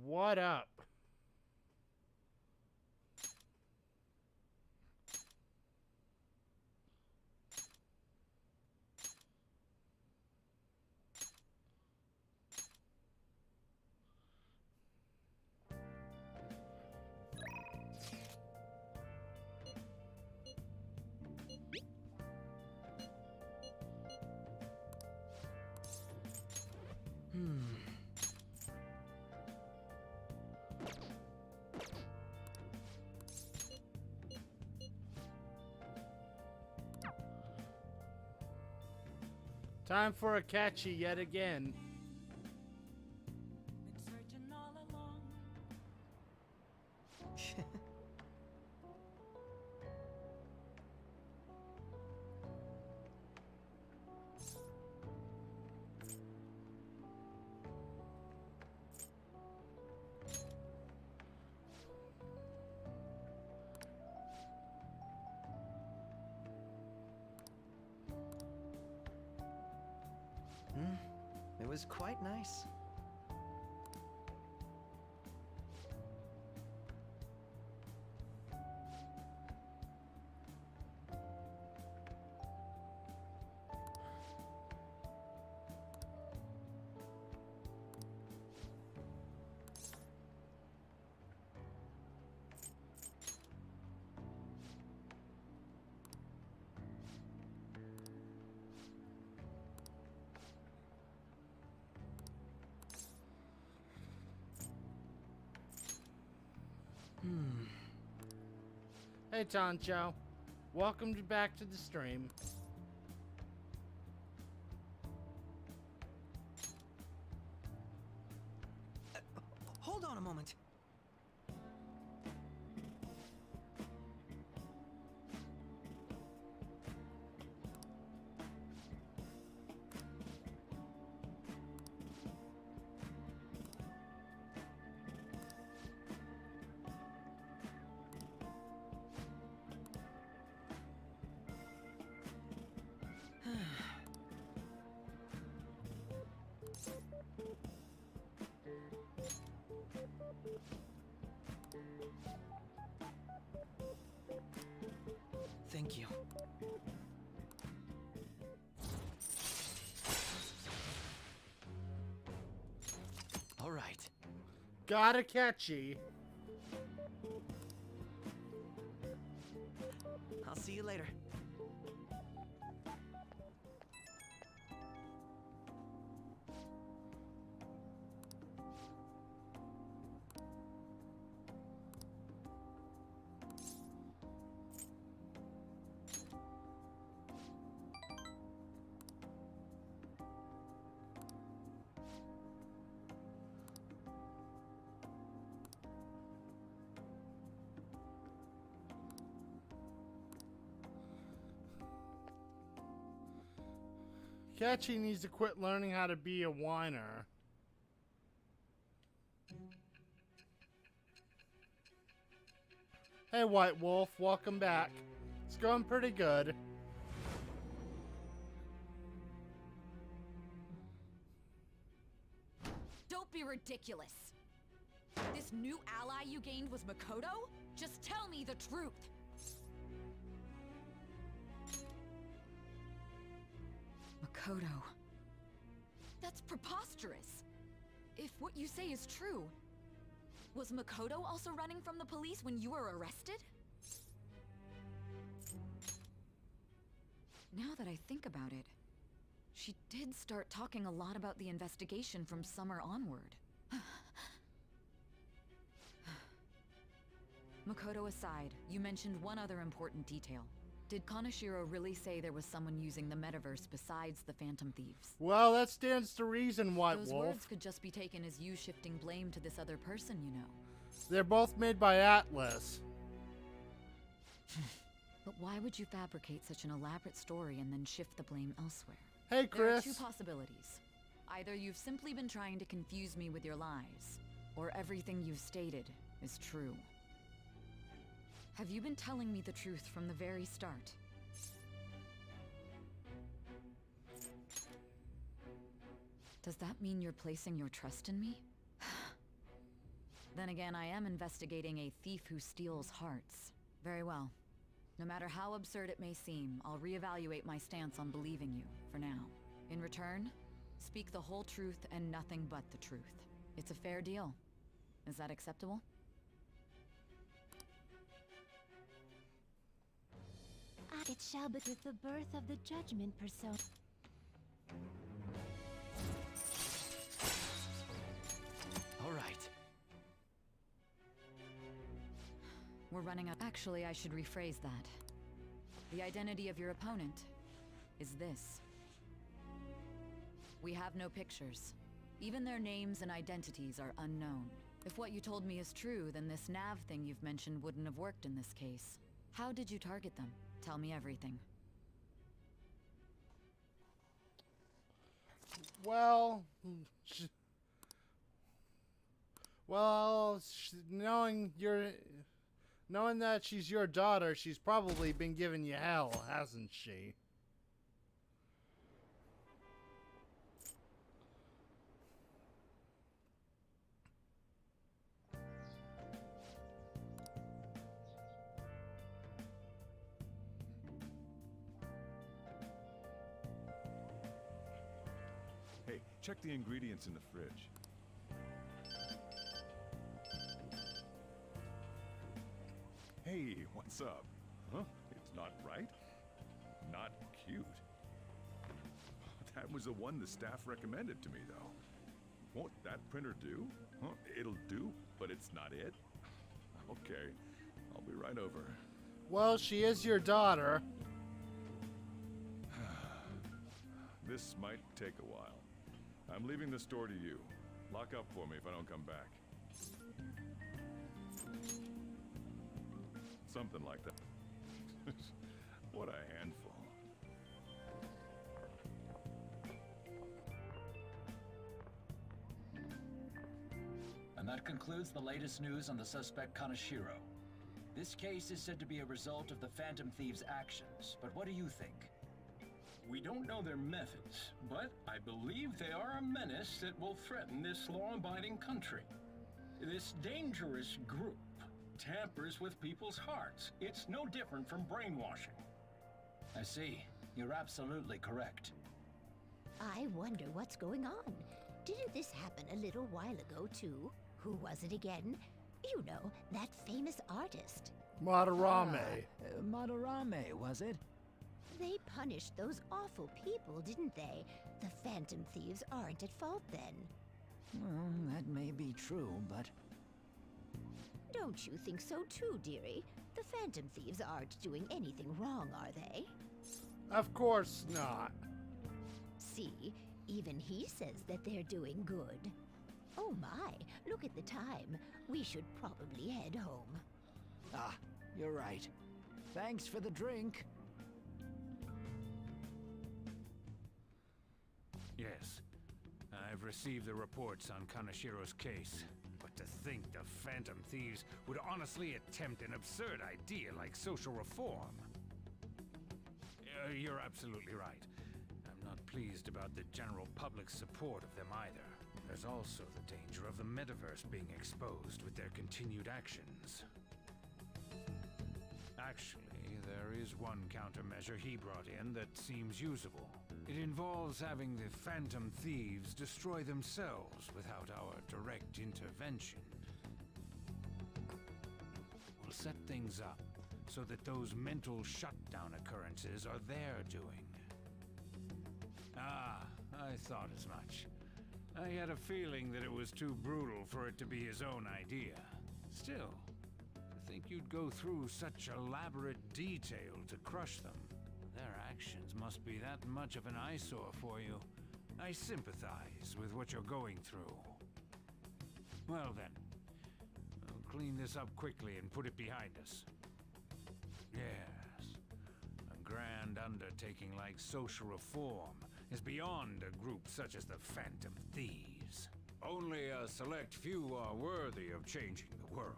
What up? Time for a catchy yet again. Been searching all along. It was quite nice. Hey Toncho, welcome back to the stream. Hold on a moment. Thank you. All right. Got a catchy. I'll see you later. Catchy needs to quit learning how to be a whiner. Hey White Wolf, welcome back. It's going pretty good. Don't be ridiculous. This new ally you gained was Makoto? Just tell me the truth. Makoto. That's preposterous. If what you say is true, was Makoto also running from the police when you were arrested? Now that I think about it, she did start talking a lot about the investigation from summer onward. Makoto aside, you mentioned one other important detail. Did Kaneshiro really say there was someone using the metaverse besides the Phantom Thieves? Well, that stands to reason, White Those Wolf. words could just be taken as you shifting blame to this other person, you know. They're both made by Atlas. But why would you fabricate such an elaborate story and then shift the blame elsewhere? Hey, There are Chris. two possibilities. Either you've simply been trying to confuse me with your lies, or everything you've stated is true. Have you been telling me the truth from the very start? Does that mean you're placing your trust in me? Then again, I am investigating a thief who steals hearts. Very well. No matter how absurd it may seem, I'll reevaluate my stance on believing you, for now. In return, speak the whole truth and nothing but the truth. It's a fair deal. Is that acceptable? It shall be with the birth of the judgment persona. All right. We're running up. Actually, I should rephrase that. The identity of your opponent is this. We have no pictures. Even their names and identities are unknown. If what you told me is true, then this nav thing you've mentioned wouldn't have worked in this case. How did you target them? Tell me everything. Well, knowing that she's your daughter, she's probably been giving you hell, hasn't she? Hey, check the ingredients in the fridge. Hey, what's up? Huh? It's not right? Not cute. That was the one the staff recommended to me, though. Won't that printer do? Huh? It'll do, but it's not it? Okay, I'll be right over. Well, she is your daughter. This might take a while. I'm leaving the store to you. Lock up for me if I don't come back. Something like that. What a handful. And that concludes the latest news on the suspect Kaneshiro. This case is said to be a result of the Phantom Thieves' actions, but what do you think? We don't know their methods, but I believe they are a menace that will threaten this law-abiding country. This dangerous group tampers with people's hearts. It's no different from brainwashing. I see. You're absolutely correct. I wonder what's going on. Didn't this happen a little while ago, too? Who was it again? You know, that famous artist. Madarame. Madarame, was it? They punished those awful people, didn't they? The Phantom Thieves aren't at fault then. Well, that may be true, but... Don't you think so too, dearie? The Phantom Thieves aren't doing anything wrong, are they? Of course not. See, even he says that they're doing good. Oh my, look at the time. We should probably head home. Ah, you're right. Thanks for the drink. Yes. I've received the reports on Kaneshiro's case. But to think the Phantom Thieves would honestly attempt an absurd idea like social reform. You're absolutely right. I'm not pleased about the general public's support of them either. There's also the danger of the metaverse being exposed with their continued actions. Actually, there is one countermeasure he brought in that seems usable. It involves having the Phantom Thieves destroy themselves without our direct intervention. We'll set things up so that those mental shutdown occurrences are their doing. Ah, I thought as much. I had a feeling that it was too brutal for it to be his own idea. Still, to think you'd go through such elaborate detail to crush them. Their actions must be that much of an eyesore for you. I sympathize with what you're going through. Well then, we'll clean this up quickly and put it behind us. Yes, a grand undertaking like social reform is beyond a group such as the Phantom Thieves. Only a select few are worthy of changing the world.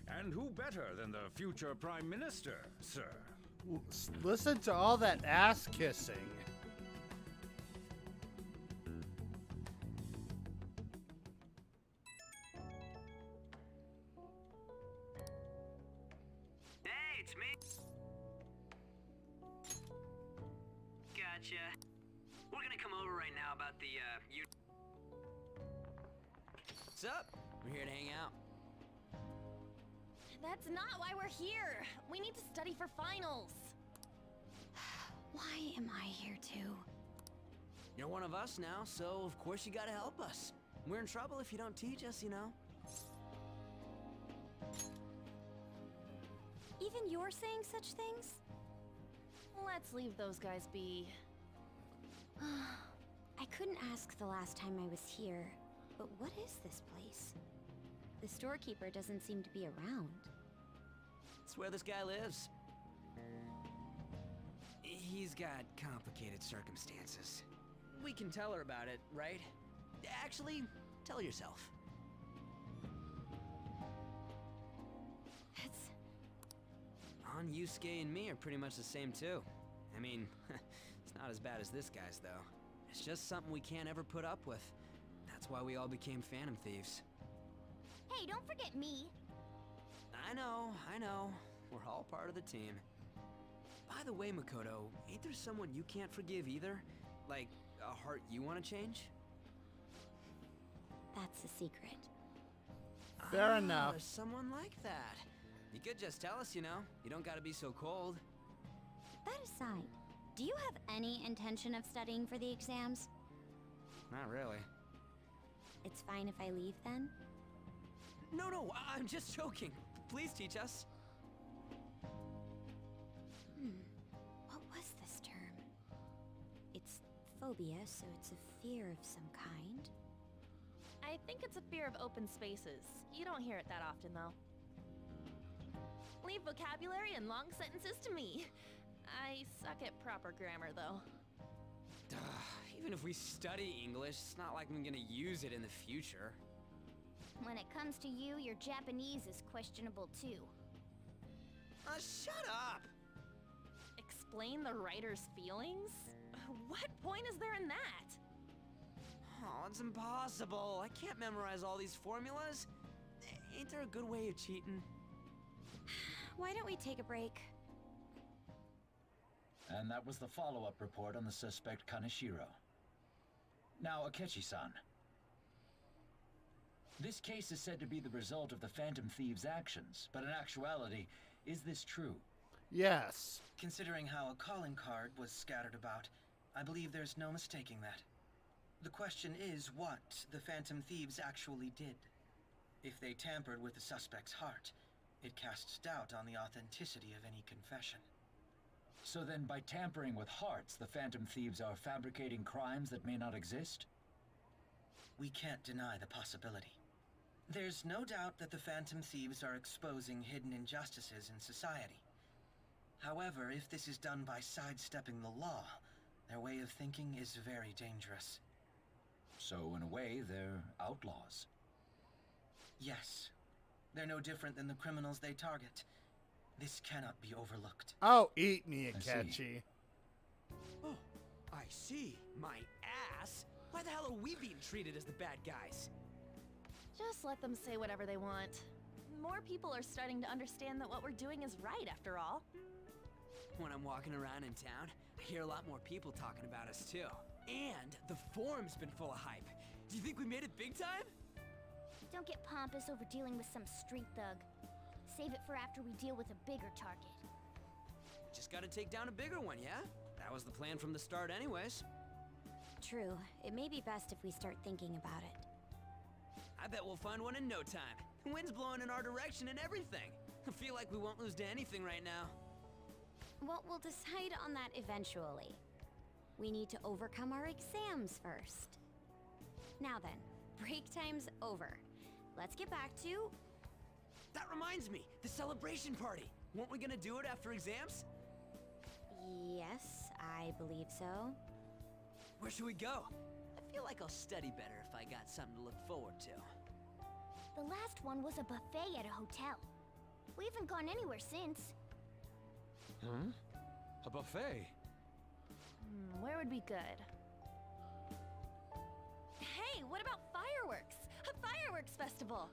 And who better than the future Prime Minister, sir? Listen to all that ass kissing. gotcha. We're gonna come over right now about the, What's up? We're here to hang out. That's not why we're here. We need to study for finals. Why am I here too? You're one of us now, so of course you gotta help us. We're in trouble if you don't teach us, you know. Even you're saying such things? Let's leave those guys be. I couldn't ask the last time I was here, but what is this place? The storekeeper doesn't seem to be around. It's where this guy lives. He's got complicated circumstances. We can tell her about it, right? Actually, tell yourself. It's... Yusuke and me are pretty much the same too. I mean, it's not as bad as this guy's though. It's just something we can't ever put up with. That's why we all became Phantom Thieves. Hey, don't forget me. I know. We're all part of the team. By the way, Makoto, ain't there someone you can't forgive either? Like, a heart you want to change? That's a secret. Fair enough. Someone like that. You could just tell us, you know. You don't gotta be so cold. That aside, do you have any intention of studying for the exams? Not really. It's fine if I leave then? No, I'm just joking. Please teach us. What was this term? It's phobia, so it's a fear of some kind. I think it's a fear of open spaces. You don't hear it that often, though. Leave vocabulary and long sentences to me. I suck at proper grammar, though. Even if we study English, it's not like I'm gonna use it in the future. When it comes to you, your Japanese is questionable too. Shut up! Explain the writer's feelings? What point is there in that? Oh, it's impossible. I can't memorize all these formulas. Ain't there a good way of cheating? Why don't we take a break? And that was the follow-up report on the suspect Kaneshiro. Now, Akechi-san. This case is said to be the result of the Phantom Thieves' actions, but in actuality, is this true? Yes. Considering how a calling card was scattered about, I believe there's no mistaking that. The question is what the Phantom Thieves actually did. If they tampered with the suspect's heart, it casts doubt on the authenticity of any confession. So then, by tampering with hearts, the Phantom Thieves are fabricating crimes that may not exist? We can't deny the possibility. There's no doubt that the Phantom Thieves are exposing hidden injustices in society. However, if this is done by sidestepping the law, their way of thinking is very dangerous. So, in a way, they're outlaws. Yes. They're no different than the criminals they target. This cannot be overlooked. Oh, eat me, I see. Akechi. Oh, I see. My ass? Why the hell are we being treated as the bad guys? Just let them say whatever they want. More people are starting to understand that what we're doing is right, after all. When I'm walking around in town, I hear a lot more people talking about us too. And the forum's been full of hype. Do you think we made it big time? Don't get pompous over dealing with some street thug. Save it for after we deal with a bigger target. Just gotta take down a bigger one, yeah? That was the plan from the start anyways. True. It may be best if we start thinking about it. I bet we'll find one in no time. The wind's blowing in our direction and everything. I feel like we won't lose to anything right now. Well, we'll decide on that eventually. We need to overcome our exams first. Now then, break time's over. Let's get back to... That reminds me, the celebration party. Weren't we gonna do it after exams? Yes, I believe so. Where should we go? I feel like I'll study better if I got something to look forward to. The last one was a buffet at a hotel. We haven't gone anywhere since. Huh? A buffet? Where would be good? Hey, what about fireworks? A fireworks festival!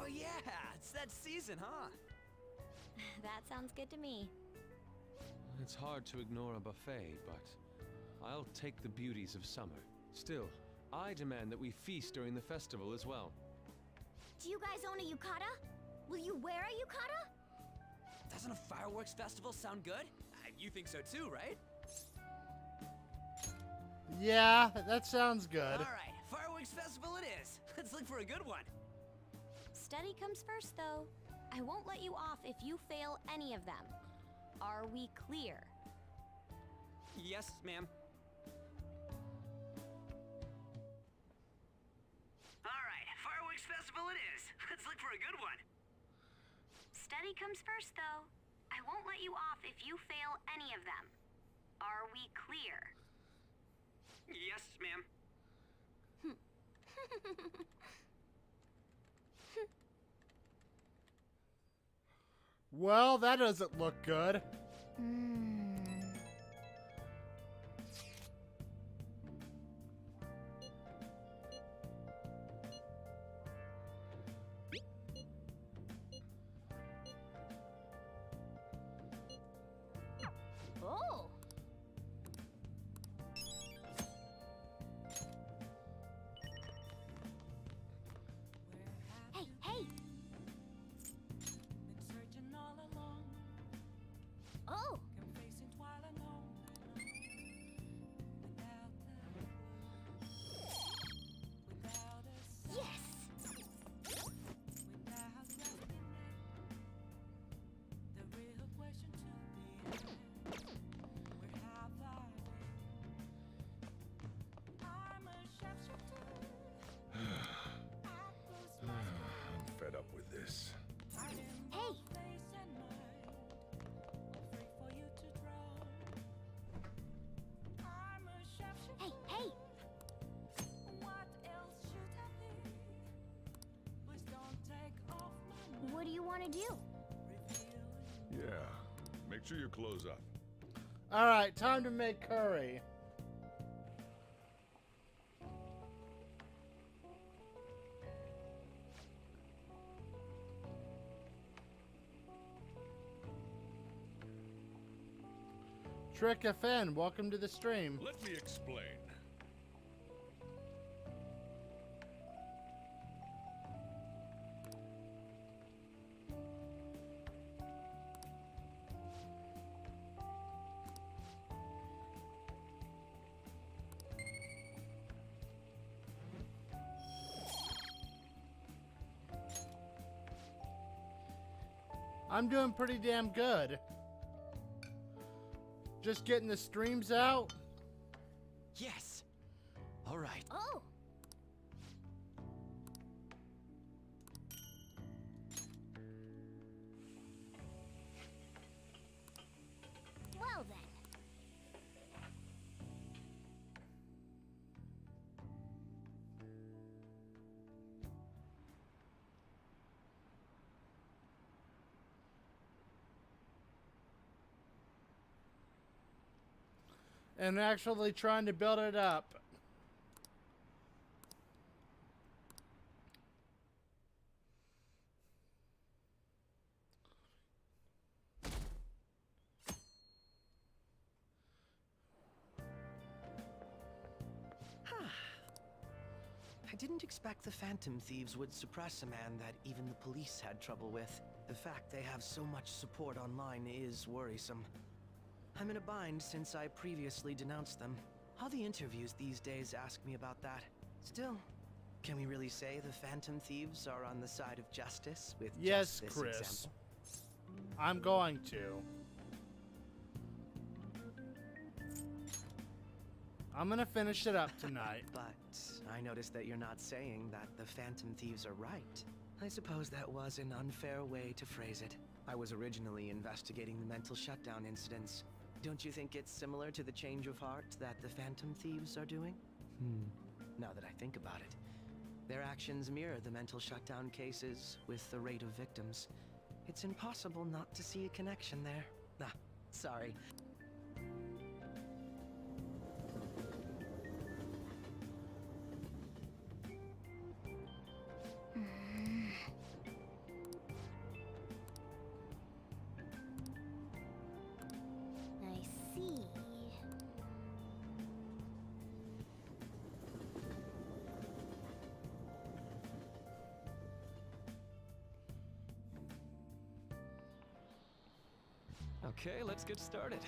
Oh yeah, it's that season, huh? That sounds good to me. It's hard to ignore a buffet, but I'll take the beauties of summer. Still, I demand that we feast during the festival as well. Do you guys own a yukata? Will you wear a yukata? Doesn't a fireworks festival sound good? You think so too, right? Yeah, that sounds good. Alright, fireworks festival it is. Let's look for a good one. Study comes first, though. I won't let you off if you fail any of them. Are we clear? Yes, ma'am. Alright, fireworks festival it is. Let's look for a good one. Study comes first, though. I won't let you off if you fail any of them. Are we clear? Yes, ma'am. Well, that doesn't look good. Oh! Hey, hey! Oh! Yes! I'm fed up with this. Hey! Hey, hey! What do you want to do? Yeah. Make sure your clothes up. Alright, time to make curry. Trick FN, welcome to the stream. Let me explain. I'm doing pretty damn good. Just getting the streams out. Yes. Alright. Oh! Well then. And actually trying to build it up. I didn't expect the Phantom Thieves would suppress a man that even the police had trouble with. The fact they have so much support online is worrisome. I'm in a bind since I previously denounced them. All the interviews these days ask me about that. Still, can we really say the Phantom Thieves are on the side of justice with Yes, just this Chris. example? I'm going to. I'm gonna finish it up tonight. But I noticed that you're not saying that the Phantom Thieves are right. I suppose that was an unfair way to phrase it. I was originally investigating the mental shutdown incidents. Don't you think it's similar to the change of heart that the Phantom Thieves are doing? Now that I think about it, their actions mirror the mental shutdown cases with the rate of victims. It's impossible not to see a connection there. Ah, sorry. I Okay, let's get started.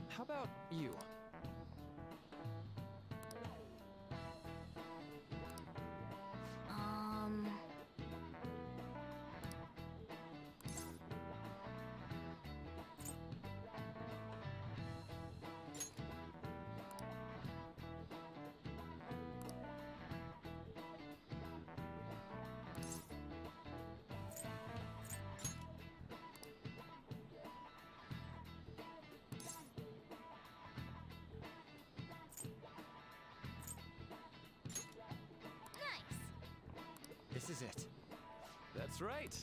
How about you? This is it. That's right.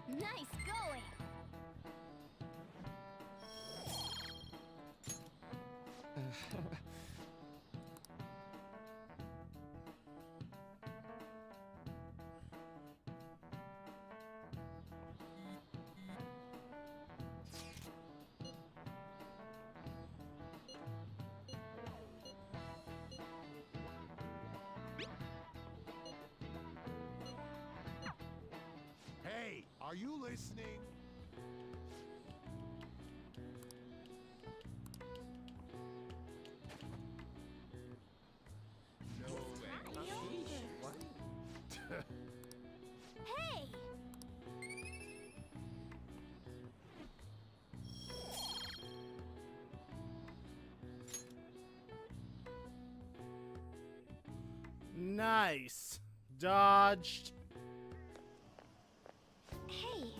Nice going! Hey, are you listening? No way. What? Hey! Nice. Dodged. Hey!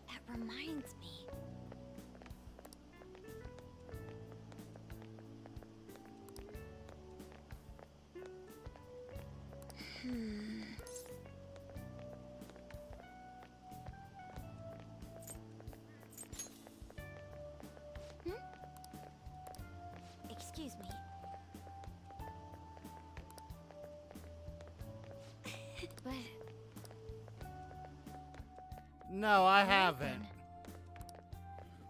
That reminds me. Excuse me. But No, I haven't.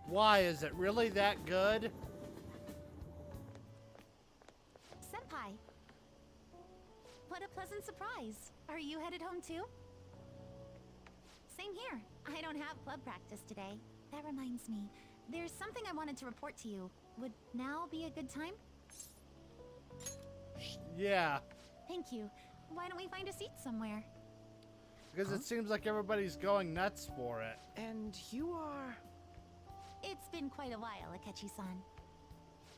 Why? Is it really that good? Senpai. What a pleasant surprise. Are you headed home too? Same here. I don't have club practice today. That reminds me. There's something I wanted to report to you. Would now be a good time? Yeah. Thank you. Why don't we find a seat somewhere? Because it seems like everybody's going nuts for it. And you are... It's been quite a while, Akechi-san.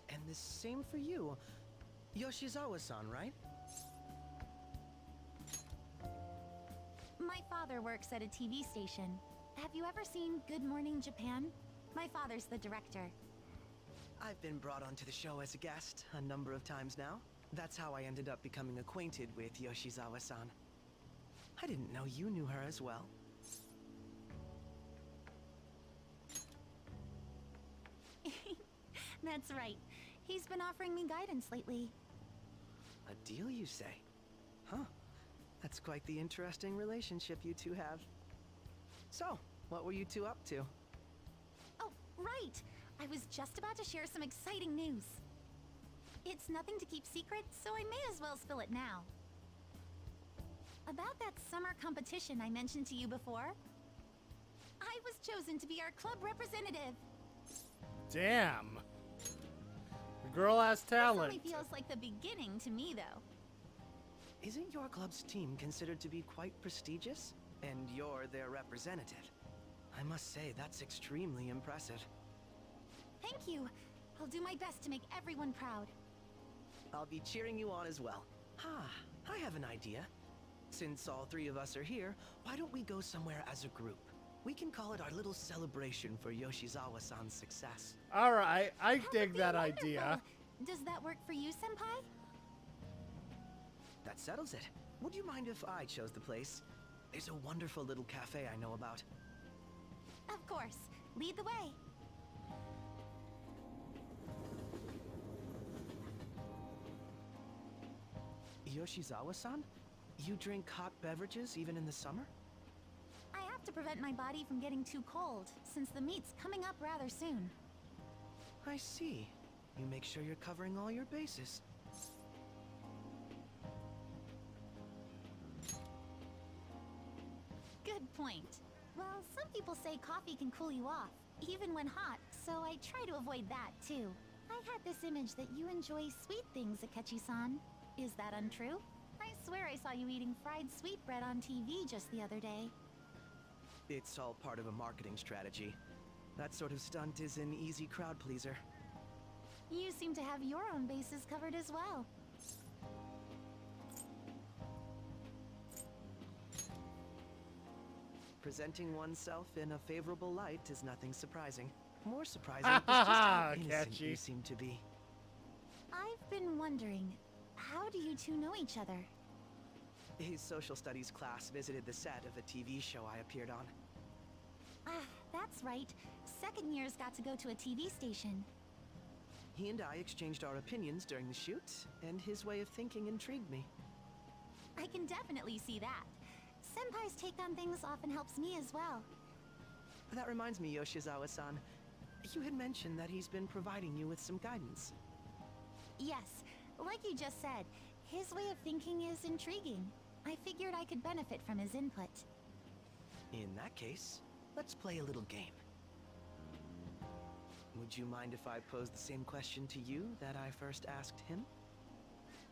And the same for you. Yoshizawa-san, right? My father works at a TV station. Have you ever seen Good Morning Japan? My father's the director. I've been brought onto the show as a guest a number of times now. That's how I ended up becoming acquainted with Yoshizawa-san. I didn't know you knew her as well. That's right. He's been offering me guidance lately. A deal, you say? Huh. That's quite the interesting relationship you two have. So, what were you two up to? Oh, right! I was just about to share some exciting news. It's nothing to keep secret, so I may as well spill it now. About that summer competition I mentioned to you before. I was chosen to be our club representative. Damn. The girl has talent. This only feels like the beginning to me, though. Isn't your club's team considered to be quite prestigious? And you're their representative. I must say, that's extremely impressive. Thank you. I'll do my best to make everyone proud. I'll be cheering you on as well. I have an idea. Since all three of us are here, why don't we go somewhere as a group? We can call it our little celebration for Yoshizawa-san's success. Alright, I dig that idea. Does that work for you, Senpai? That settles it. Would you mind if I chose the place? There's a wonderful little cafe I know about. Of course. Lead the way. Yoshizawa-san? You drink hot beverages even in the summer? I have to prevent my body from getting too cold, since the meet's coming up rather soon. I see. You make sure you're covering all your bases. Good point. Well, some people say coffee can cool you off, even when hot, so I try to avoid that, too. I had this image that you enjoy sweet things, Akechi-san. Is that untrue? I swear I saw you eating fried sweetbread on TV just the other day. It's all part of a marketing strategy. That sort of stunt is an easy crowd pleaser. You seem to have your own bases covered as well. Presenting oneself in a favorable light is nothing surprising. More surprising is just how innocent you seem to be. I've been wondering, how do you two know each other? His social studies class visited the set of a TV show I appeared on. Ah, that's right. Second years got to go to a TV station. He and I exchanged our opinions during the shoot, and his way of thinking intrigued me. I can definitely see that. Senpai's take on things often helps me as well. That reminds me, Yoshizawa-san. You had mentioned that he's been providing you with some guidance. Yes, like you just said, his way of thinking is intriguing. I figured I could benefit from his input. In that case, let's play a little game. Would you mind if I posed the same question to you that I first asked him?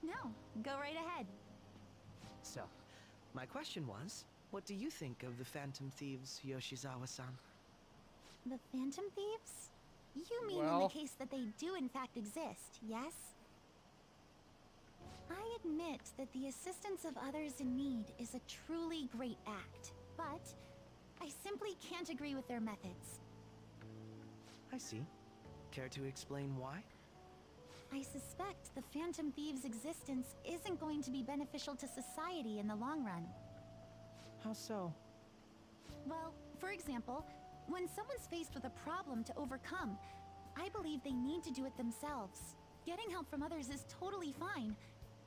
No, go right ahead. So, my question was, what do you think of the Phantom Thieves, Yoshizawa-san? The Phantom Thieves? You mean in the case that they do in fact exist, yes? I admit that the assistance of others in need is a truly great act, but I simply can't agree with their methods. I see. Care to explain why? I suspect the Phantom Thieves' existence isn't going to be beneficial to society in the long run. How so? Well, for example, when someone's faced with a problem to overcome, I believe they need to do it themselves. Getting help from others is totally fine,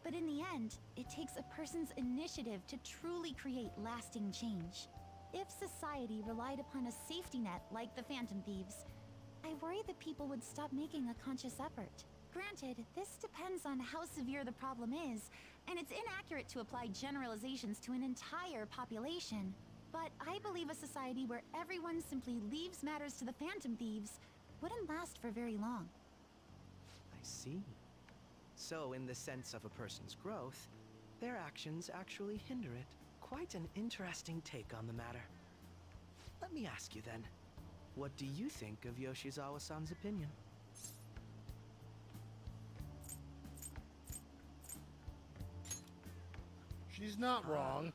but in the end, it takes a person's initiative to truly create lasting change. If society relied upon a safety net like the Phantom Thieves, I worry that people would stop making a conscious effort. Granted, this depends on how severe the problem is, and it's inaccurate to apply generalizations to an entire population. But I believe a society where everyone simply leaves matters to the Phantom Thieves wouldn't last for very long. I see. So, in the sense of a person's growth, their actions actually hinder it. Quite an interesting take on the matter. Let me ask you then, what do you think of Yoshizawa-san's opinion? She's not wrong.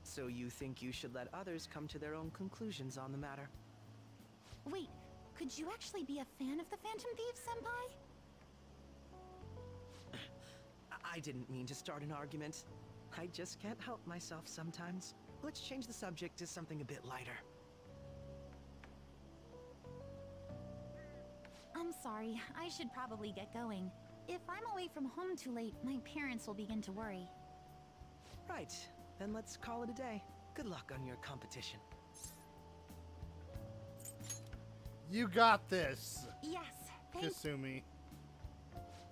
So you think you should let others come to their own conclusions on the matter? Wait, could you actually be a fan of the Phantom Thieves, Senpai? I didn't mean to start an argument. I just can't help myself sometimes. Let's change the subject to something a bit lighter. I'm sorry, I should probably get going. If I'm away from home too late, my parents will begin to worry. Right, then let's call it a day. Good luck on your competition. You got this. Yes, thanks. Kasumi.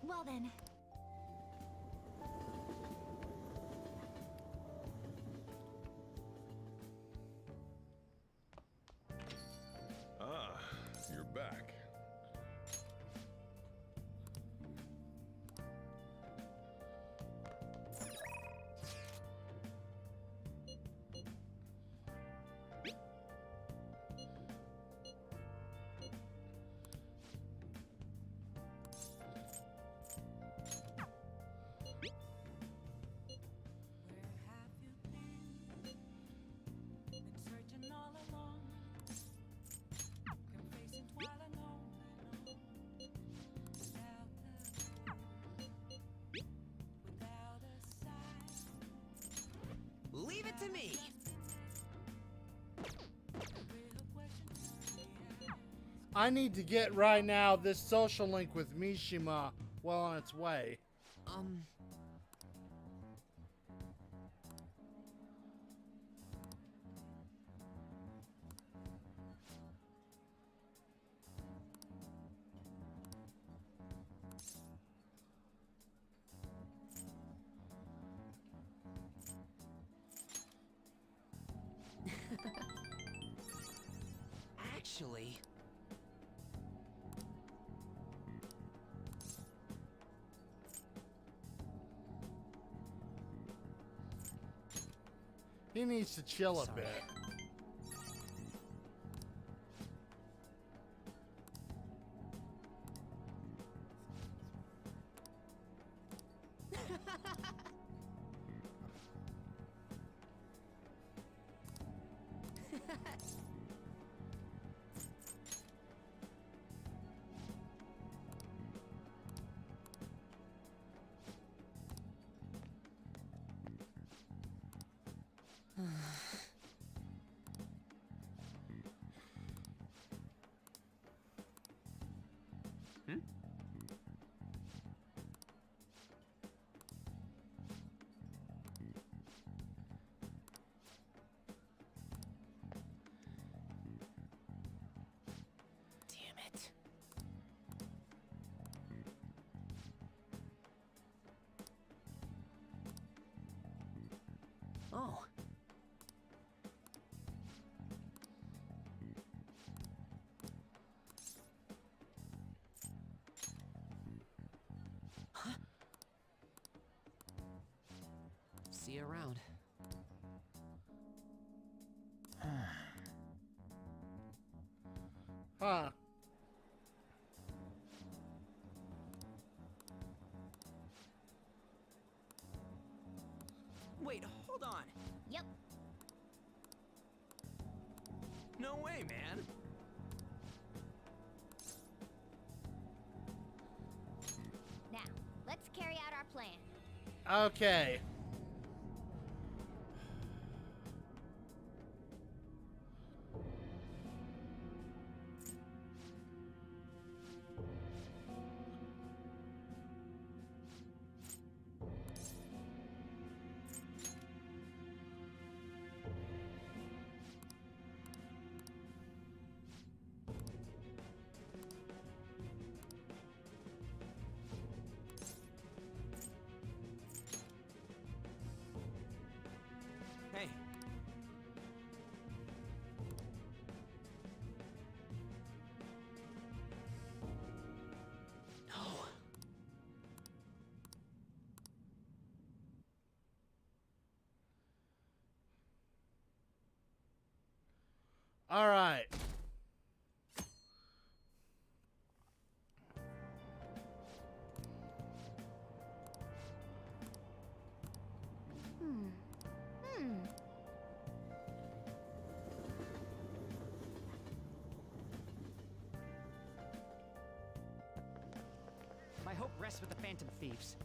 Well then. Ah, you're back. Leave it to me! I need to get right now this social link with Mishima well on its way. Actually... He needs to chill a Sorry. bit. Hmm? Damn it. Oh. Huh? See you around. Huh. Wait, hold on. Yep. No way, man. Now, let's carry out our plan. Okay. Hey. No. All right. My hope rests with the Phantom Thieves.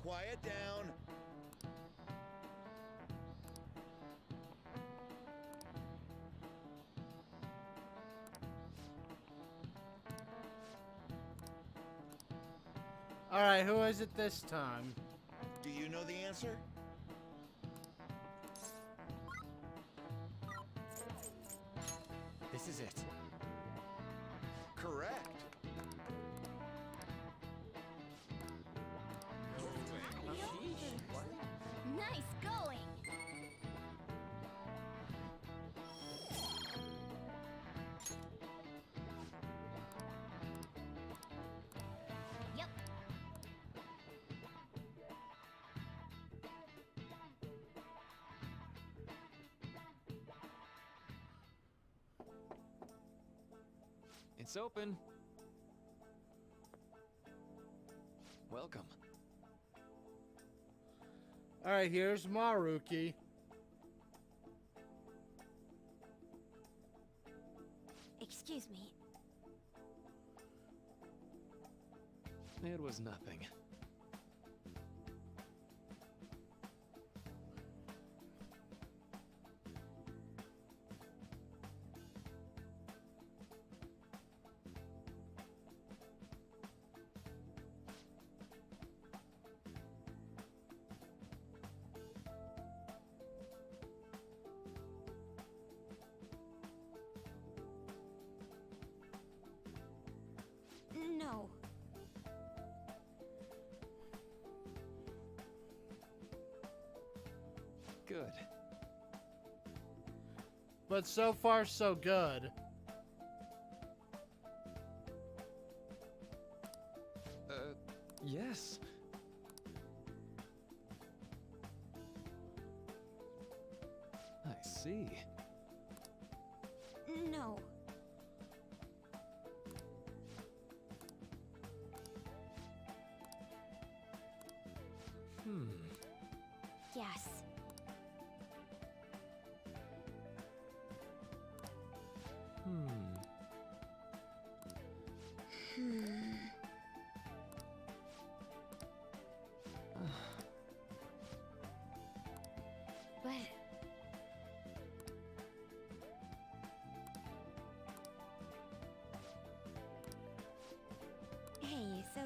Quiet down. All right, who is it this time? Do you know the answer? This is it. Correct. Nice going. Yep. It's open. Welcome. All right, here's Maruki. Excuse me. It was nothing. good. But so far, so good. Yes. I see. No. Yes. But... Hey, so...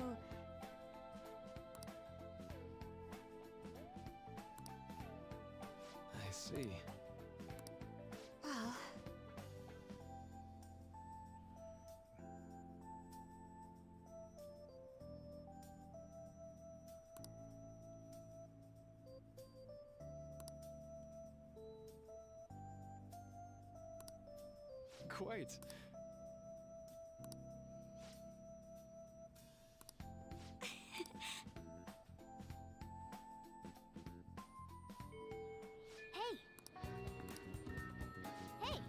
I see. Well... Quite. Hey! Hey!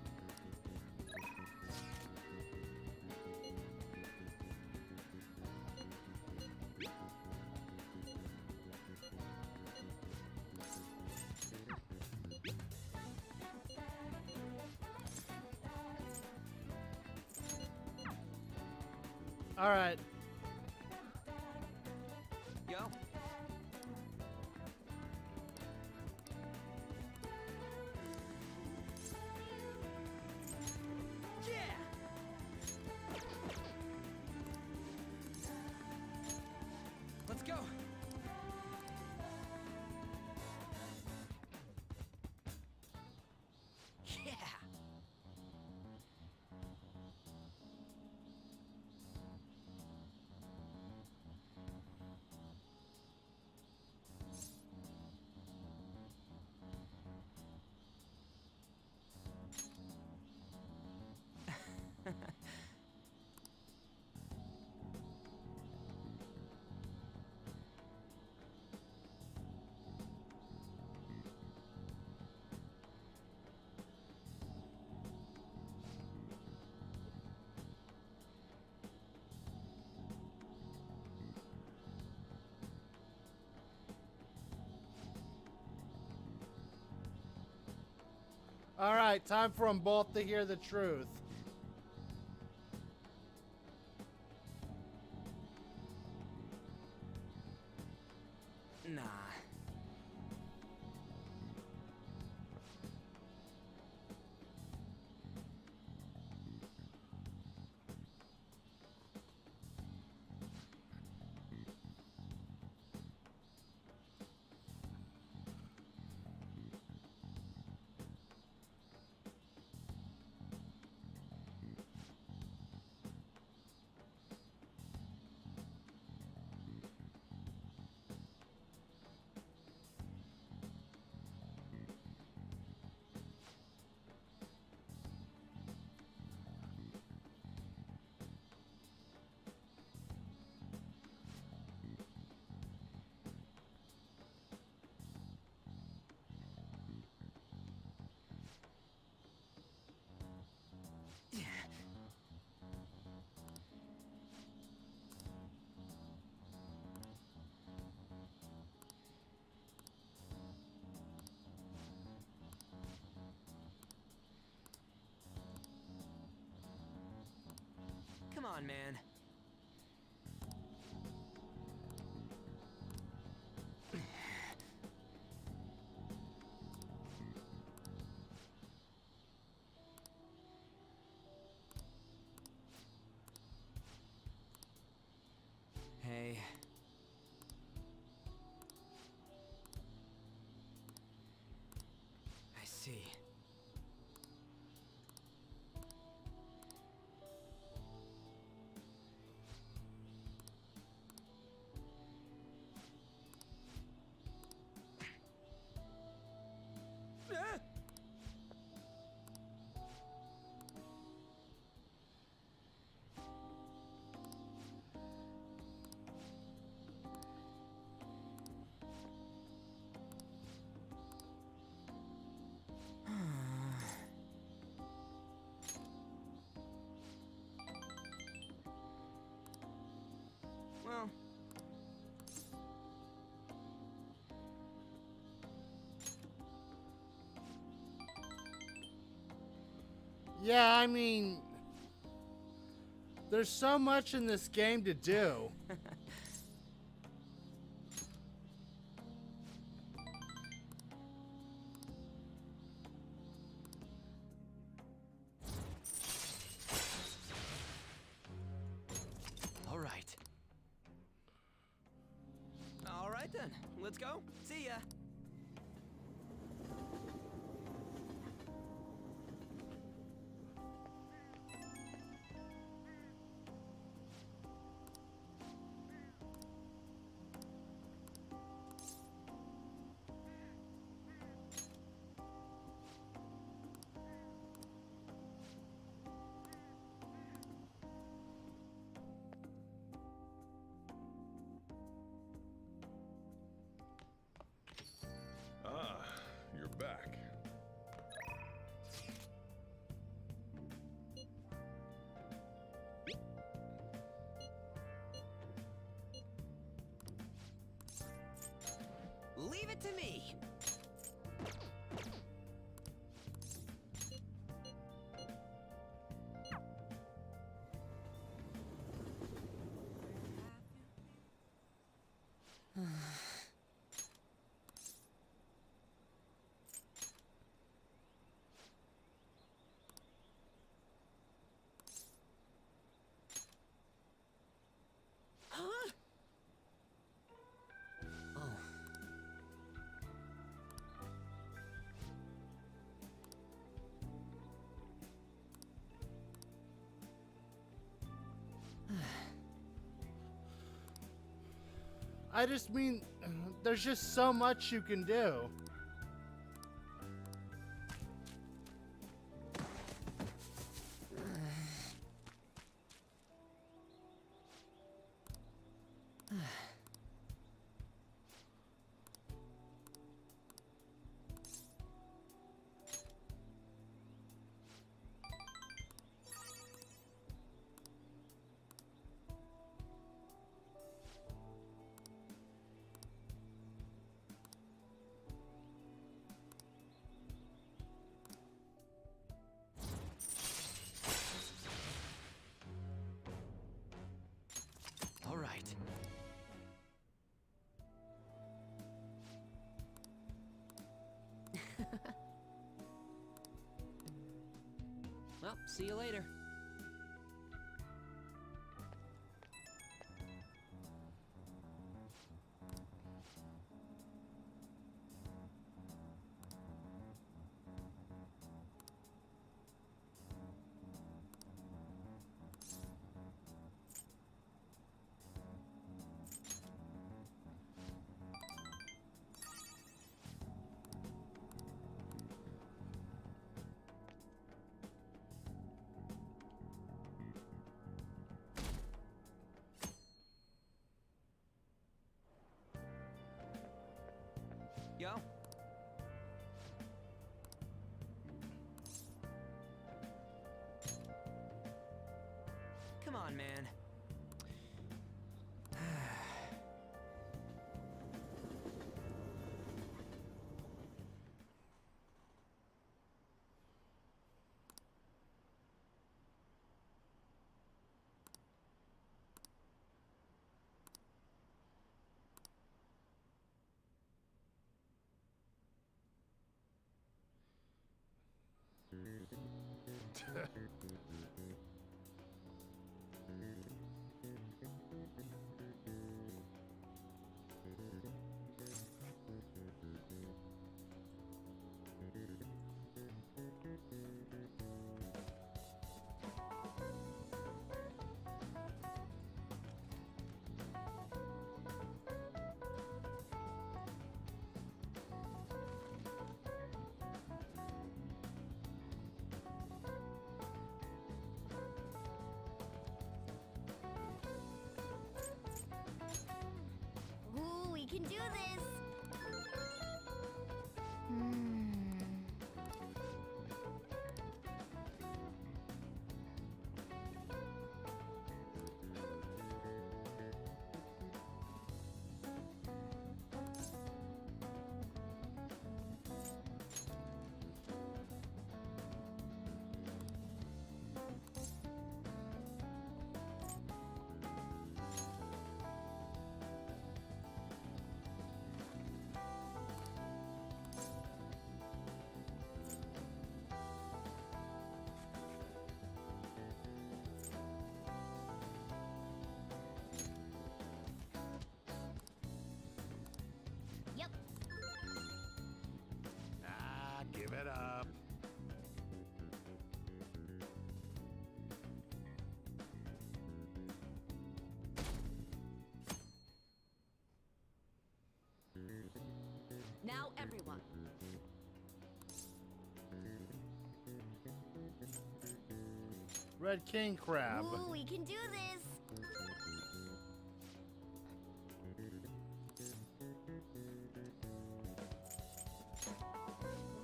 All right. Yo. Yeah. Let's go. Yeah. All right, time for them both to hear the truth. Nah. Come on, man. Hey. I see. Yeah, I mean, there's so much in this game to do. All right. All right then, let's go. See ya. Ah, you're back. Leave it to me. Huh? Oh. I just mean, there's just so much you can do. All right. Well, see you later. Yo. Come on, man. Ooh, we can do this! Red king crab. Ooh, we can do this.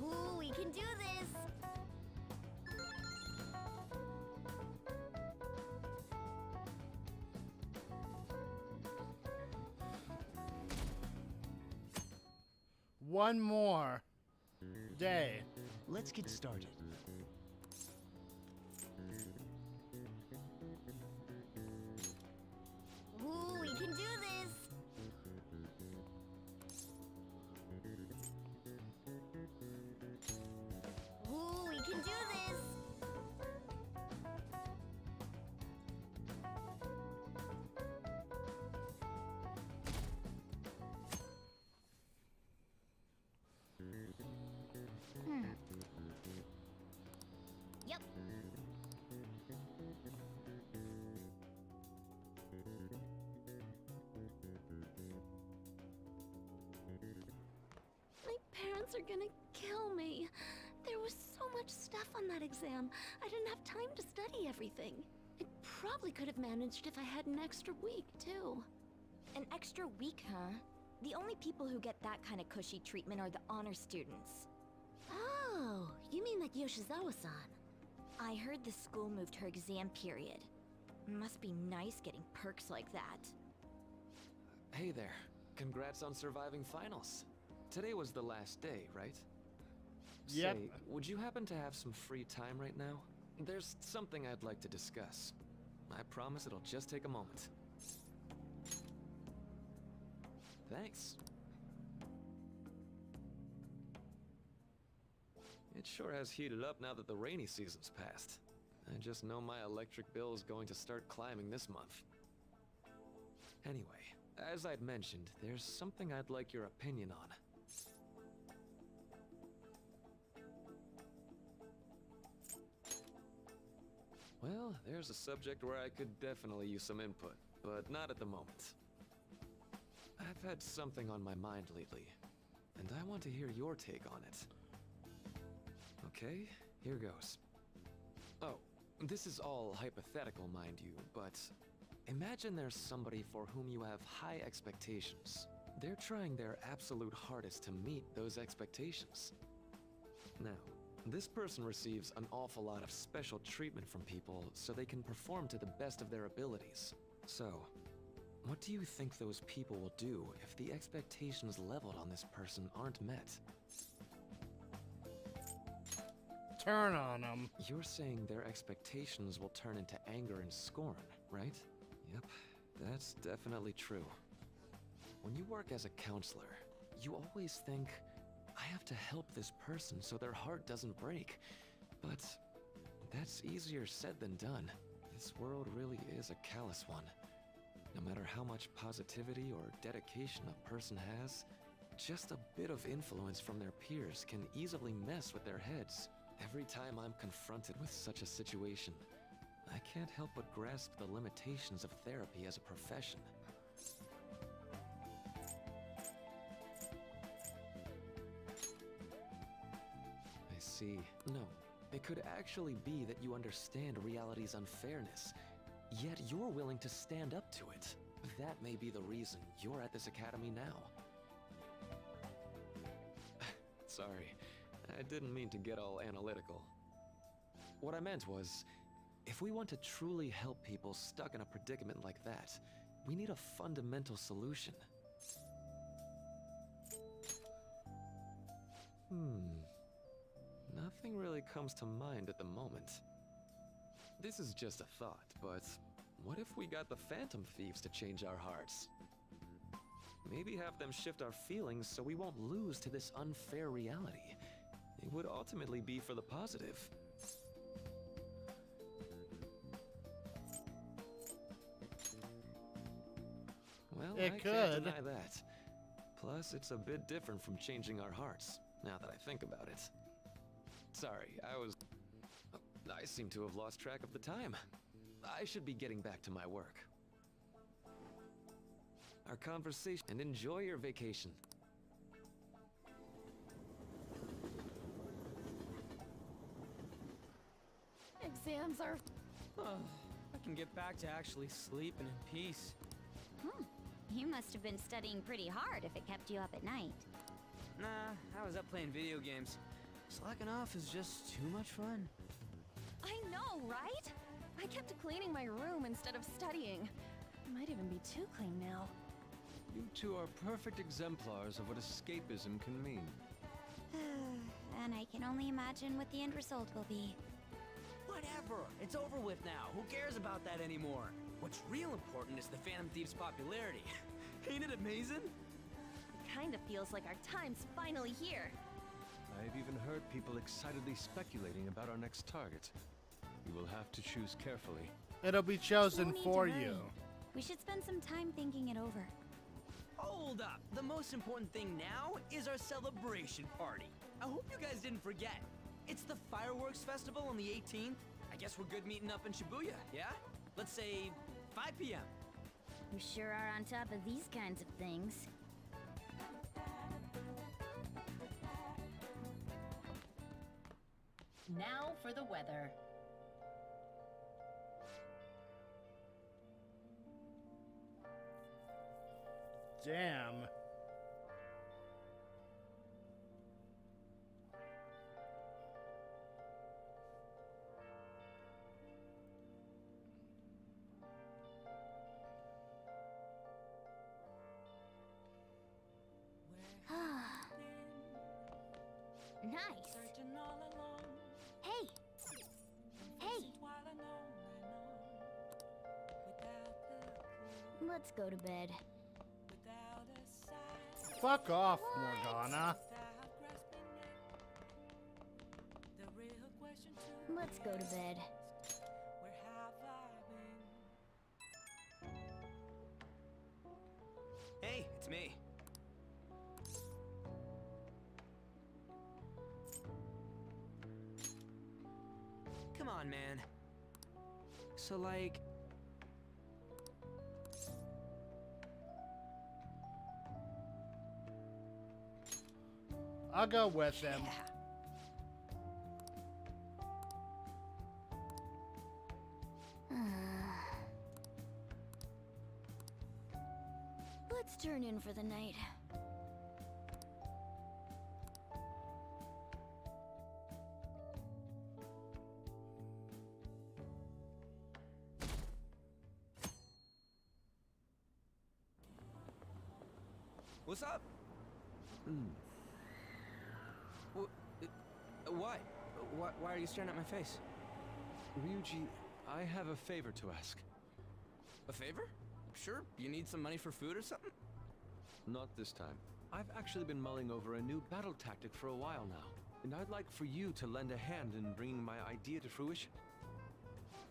Ooh, we can do this. One more day. Let's get started. Ooh, we can do this. Ooh, we can do this. Yep. My parents are gonna kill me. There was so much stuff on that exam. I didn't have time to study everything. I probably could have managed if I had an extra week, too. An extra week, huh? The only people who get that kind of cushy treatment are the honor students. Oh, you mean like Yoshizawa-san? I heard the school moved her exam period. Must be nice getting perks like that. Hey there. Congrats on surviving finals. Today was the last day, right? Yep. Say, would you happen to have some free time right now? There's something I'd like to discuss. I promise it'll just take a moment. Thanks. It sure has heated up now that the rainy season's passed. I just know my electric bill is going to start climbing this month. Anyway, as I'd mentioned, there's something I'd like your opinion on. Well, there's a subject where I could definitely use some input, but not at the moment. I've had something on my mind lately, and I want to hear your take on it. Okay, here goes. Oh, this is all hypothetical, mind you, but imagine there's somebody for whom you have high expectations. They're trying their absolute hardest to meet those expectations. Now, this person receives an awful lot of special treatment from people so they can perform to the best of their abilities. So, what do you think those people will do if the expectations leveled on this person aren't met? Turn on them. You're saying their expectations will turn into anger and scorn, right? Yep, that's definitely true. When you work as a counselor, you always think, I have to help this person so their heart doesn't break. But that's easier said than done. This world really is a callous one. No matter how much positivity or dedication a person has, just a bit of influence from their peers can easily mess with their heads. Every time I'm confronted with such a situation, I can't help but grasp the limitations of therapy as a profession. I see. No, it could actually be that you understand reality's unfairness, yet you're willing to stand up to it. That may be the reason you're at this academy now. Sorry, I didn't mean to get all analytical. What I meant was, if we want to truly help people stuck in a predicament like that, we need a fundamental solution. Nothing really comes to mind at the moment. This is just a thought, but what if we got the Phantom Thieves to change our hearts? Maybe have them shift our feelings so we won't lose to this unfair reality. It would ultimately be for the positive. Well, I can't deny that. Plus, it's a bit different from changing our hearts, now that I think about it. Sorry, I seem to have lost track of the time. I should be getting back to my work. Our conversation, and enjoy your vacation. Exams are I can get back to actually sleeping in peace. You must have been studying pretty hard if it kept you up at night. Nah, I was up playing video games. Slacking off is just too much fun. I know, right? I kept cleaning my room instead of studying. Might even be too clean now. You two are perfect exemplars of what escapism can mean. And I can only imagine what the end result will be. Whatever, it's over with now. Who cares about that anymore? What's real important is the Phantom Thieves' popularity. Ain't it amazing? Kinda feels like our time's finally here. I've even heard people excitedly speculating about our next target. You will have to choose carefully. It'll be chosen No need for to hurry. you. We should spend some time thinking it over. Hold up! The most important thing now is our celebration party. I hope you guys didn't forget. It's the fireworks festival on the 18th. I guess we're good meeting up in Shibuya, yeah? Let's say 5 p.m. You sure are on top of these kinds of things. Now for the weather. Damn. Nice. Hey. Hey. Let's go to bed. Fuck off, Morgana. Let's go to bed. Hey, it's me. Come on, man. So, like... I'll go with them. Let's turn in for the night. What's up? Why? Why are you staring at my face? Ryuji, I have a favor to ask. A favor? Sure, you need some money for food or something? Not this time. I've actually been mulling over a new battle tactic for a while now, and I'd like for you to lend a hand in bringing my idea to fruition.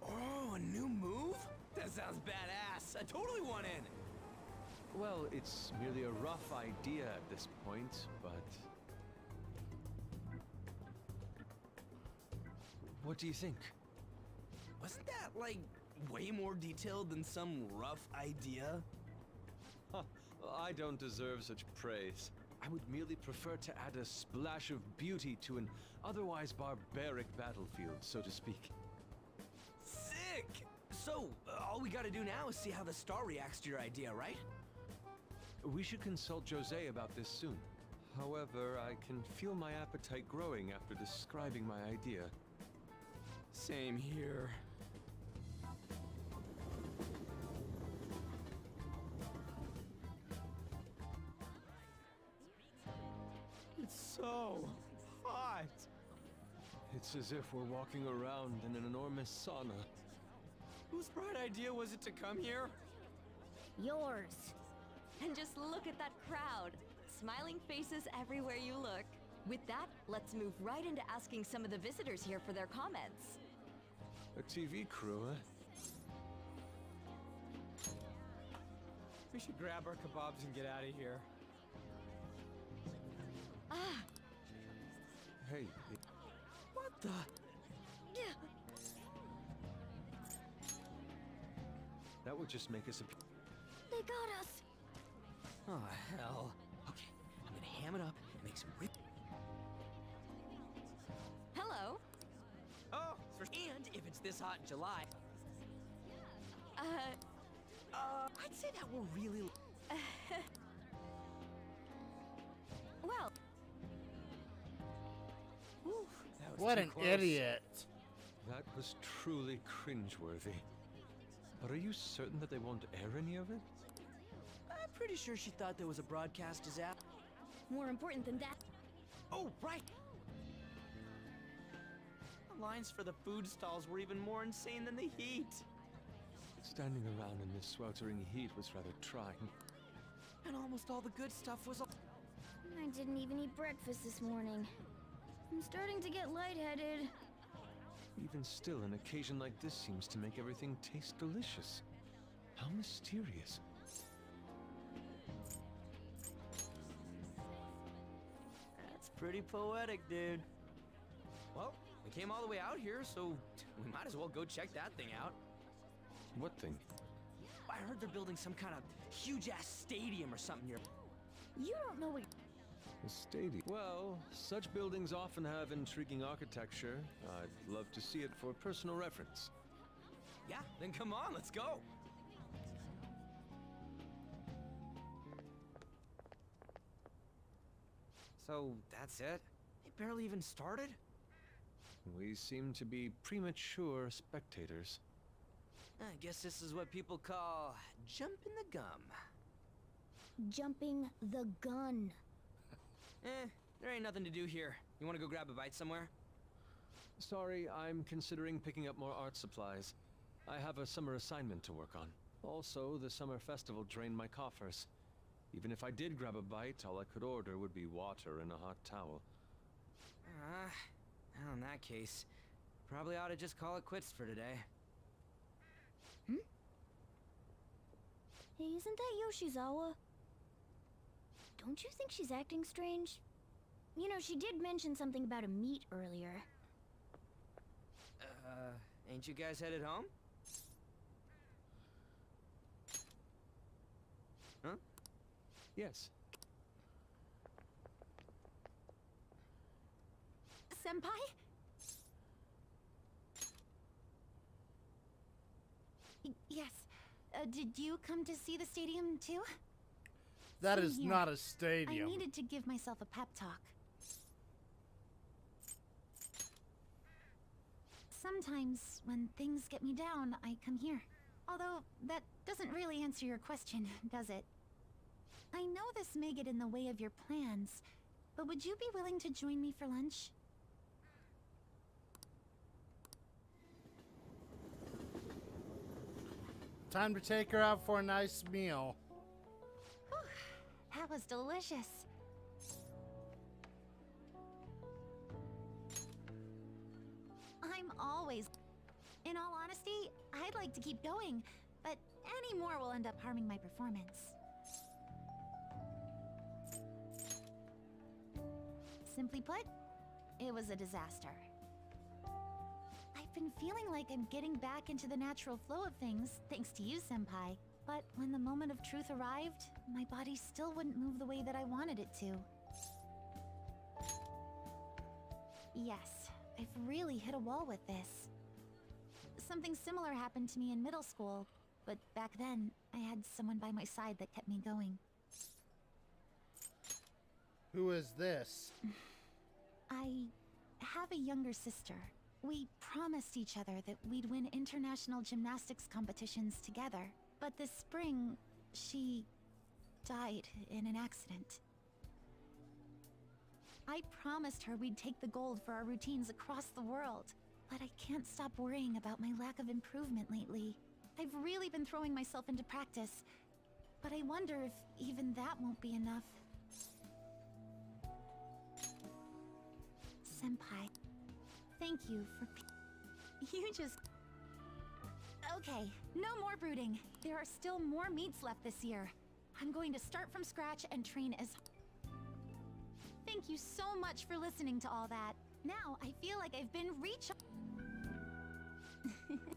Oh, a new move? That sounds badass. I totally want in. Well, it's merely a rough idea at this point, but... What do you think? Wasn't that, like, way more detailed than some rough idea? Huh, I don't deserve such praise. I would merely prefer to add a splash of beauty to an otherwise barbaric battlefield, so to speak. Sick! So, all we gotta do now is see how the star reacts to your idea, right? We should consult Jose about this soon. However, I can feel my appetite growing after describing my idea. Same here. It's so hot. It's as if we're walking around in an enormous sauna. Whose bright idea was it to come here? Yours. And just look at that crowd. Smiling faces everywhere you look. With that, let's move right into asking some of the visitors here for their comments. A TV crew, huh? We should grab our kebabs and get out of here. Ah! Hey. What the? That would just make us a... They got us. Oh, hell. Okay, I'm gonna ham it up and make some rip. Hello. Oh, and if it's this hot in July, I'd say that we're really... Well... Whew, that was What too an close. idiot. That was truly cringeworthy. But are you certain that they won't air any of it? I'm pretty sure she thought there was a broadcast disaster. More important than that... Oh, right! The lines for the food stalls were even more insane than the heat. Standing around in this sweltering heat was rather trying. And almost all the good stuff was... I didn't even eat breakfast this morning. I'm starting to get lightheaded. Even still, an occasion like this seems to make everything taste delicious. How mysterious. That's pretty poetic, dude. Well, we came all the way out here, so we might as well go check that thing out. What thing? I heard they're building some kind of huge-ass stadium or something here. You don't know what... A stadium. Well, such buildings often have intriguing architecture. I'd love to see it for personal reference. Yeah, then come on, let's go. So, that's it? They barely even started? We seem to be premature spectators. I guess this is what people call jumping the gum. Jumping the gun. There ain't nothing to do here. You wanna go grab a bite somewhere? Sorry, I'm considering picking up more art supplies. I have a summer assignment to work on. Also, the summer festival drained my coffers. Even if I did grab a bite, all I could order would be water and a hot towel. Well, in that case, probably ought to just call it quits for today. Hey, isn't that Yoshizawa? Don't you think she's acting strange? You know, she did mention something about a meet earlier. Ain't you guys headed home? Huh? Yes. Senpai? Yes. Did you come to see the stadium too? That Same is here. not a stadium. I needed to give myself a pep talk. Sometimes, when things get me down, I come here. Although, that doesn't really answer your question, does it? I know this may get in the way of your plans, but would you be willing to join me for lunch? Time to take her out for a nice meal. That was delicious. I'm always... In all honesty, I'd like to keep going, but any more will end up harming my performance. Simply put, it was a disaster. I've been feeling like I'm getting back into the natural flow of things, thanks to you, Senpai. But when the moment of truth arrived, my body still wouldn't move the way that I wanted it to. Yes, I've really hit a wall with this. Something similar happened to me in middle school, but back then, I had someone by my side that kept me going. Who is this? I have a younger sister. We promised each other that we'd win international gymnastics competitions together. But this spring, she died in an accident. I promised her we'd take the gold for our routines across the world. But I can't stop worrying about my lack of improvement lately. I've really been throwing myself into practice, but I wonder if even that won't be enough. Senpai, thank you for... You just... Okay, no more brooding. There are still more meets left this year. I'm going to start from scratch and train as... Thank you so much for listening to all that. Now, I feel like I've been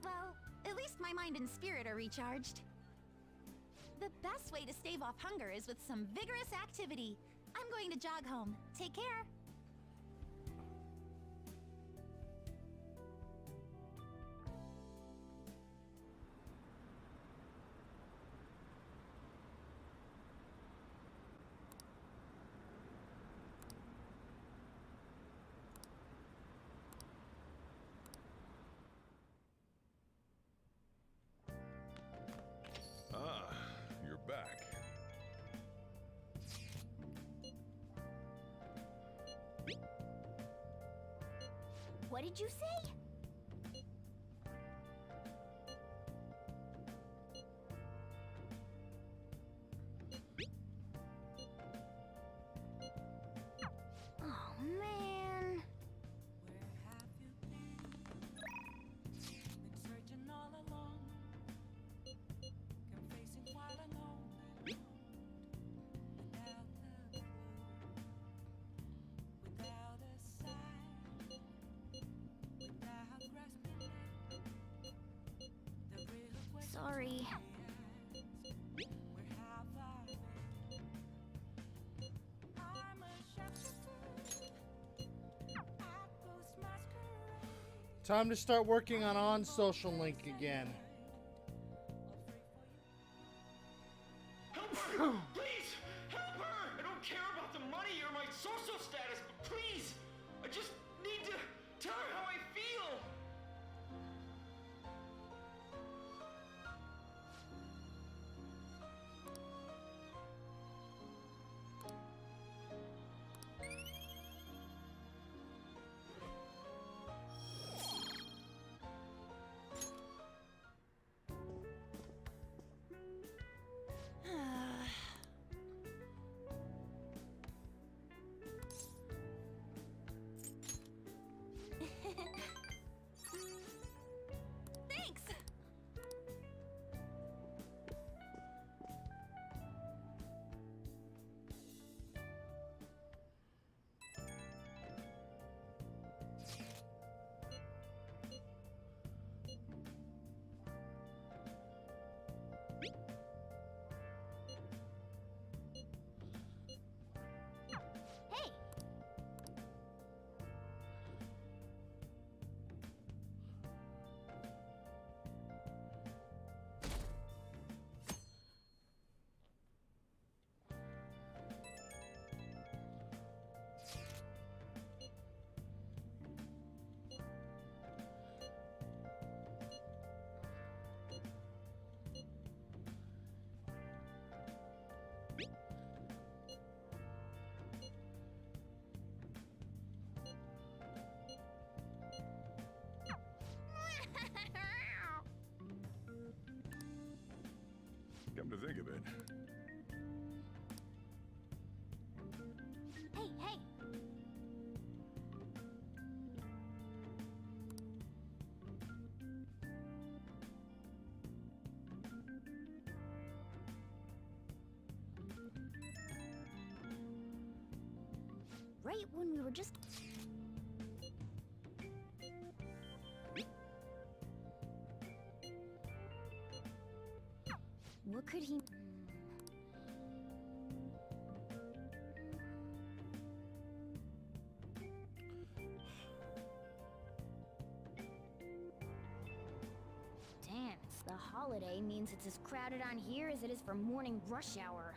Well, at least my mind and spirit are recharged. The best way to stave off hunger is with some vigorous activity. I'm going to jog home. Take care. What did you say? Oh, man. Sorry. Time to start working on social link again. Help her! Please! Help her! I don't care about the money or my social status, but please! I just need to tell her how I feel! Thanks! Hey! Come to think of it, Hey, hey! Right when we were just... What could he... Damn, it's the holiday means it's as crowded on here as it is for morning rush hour.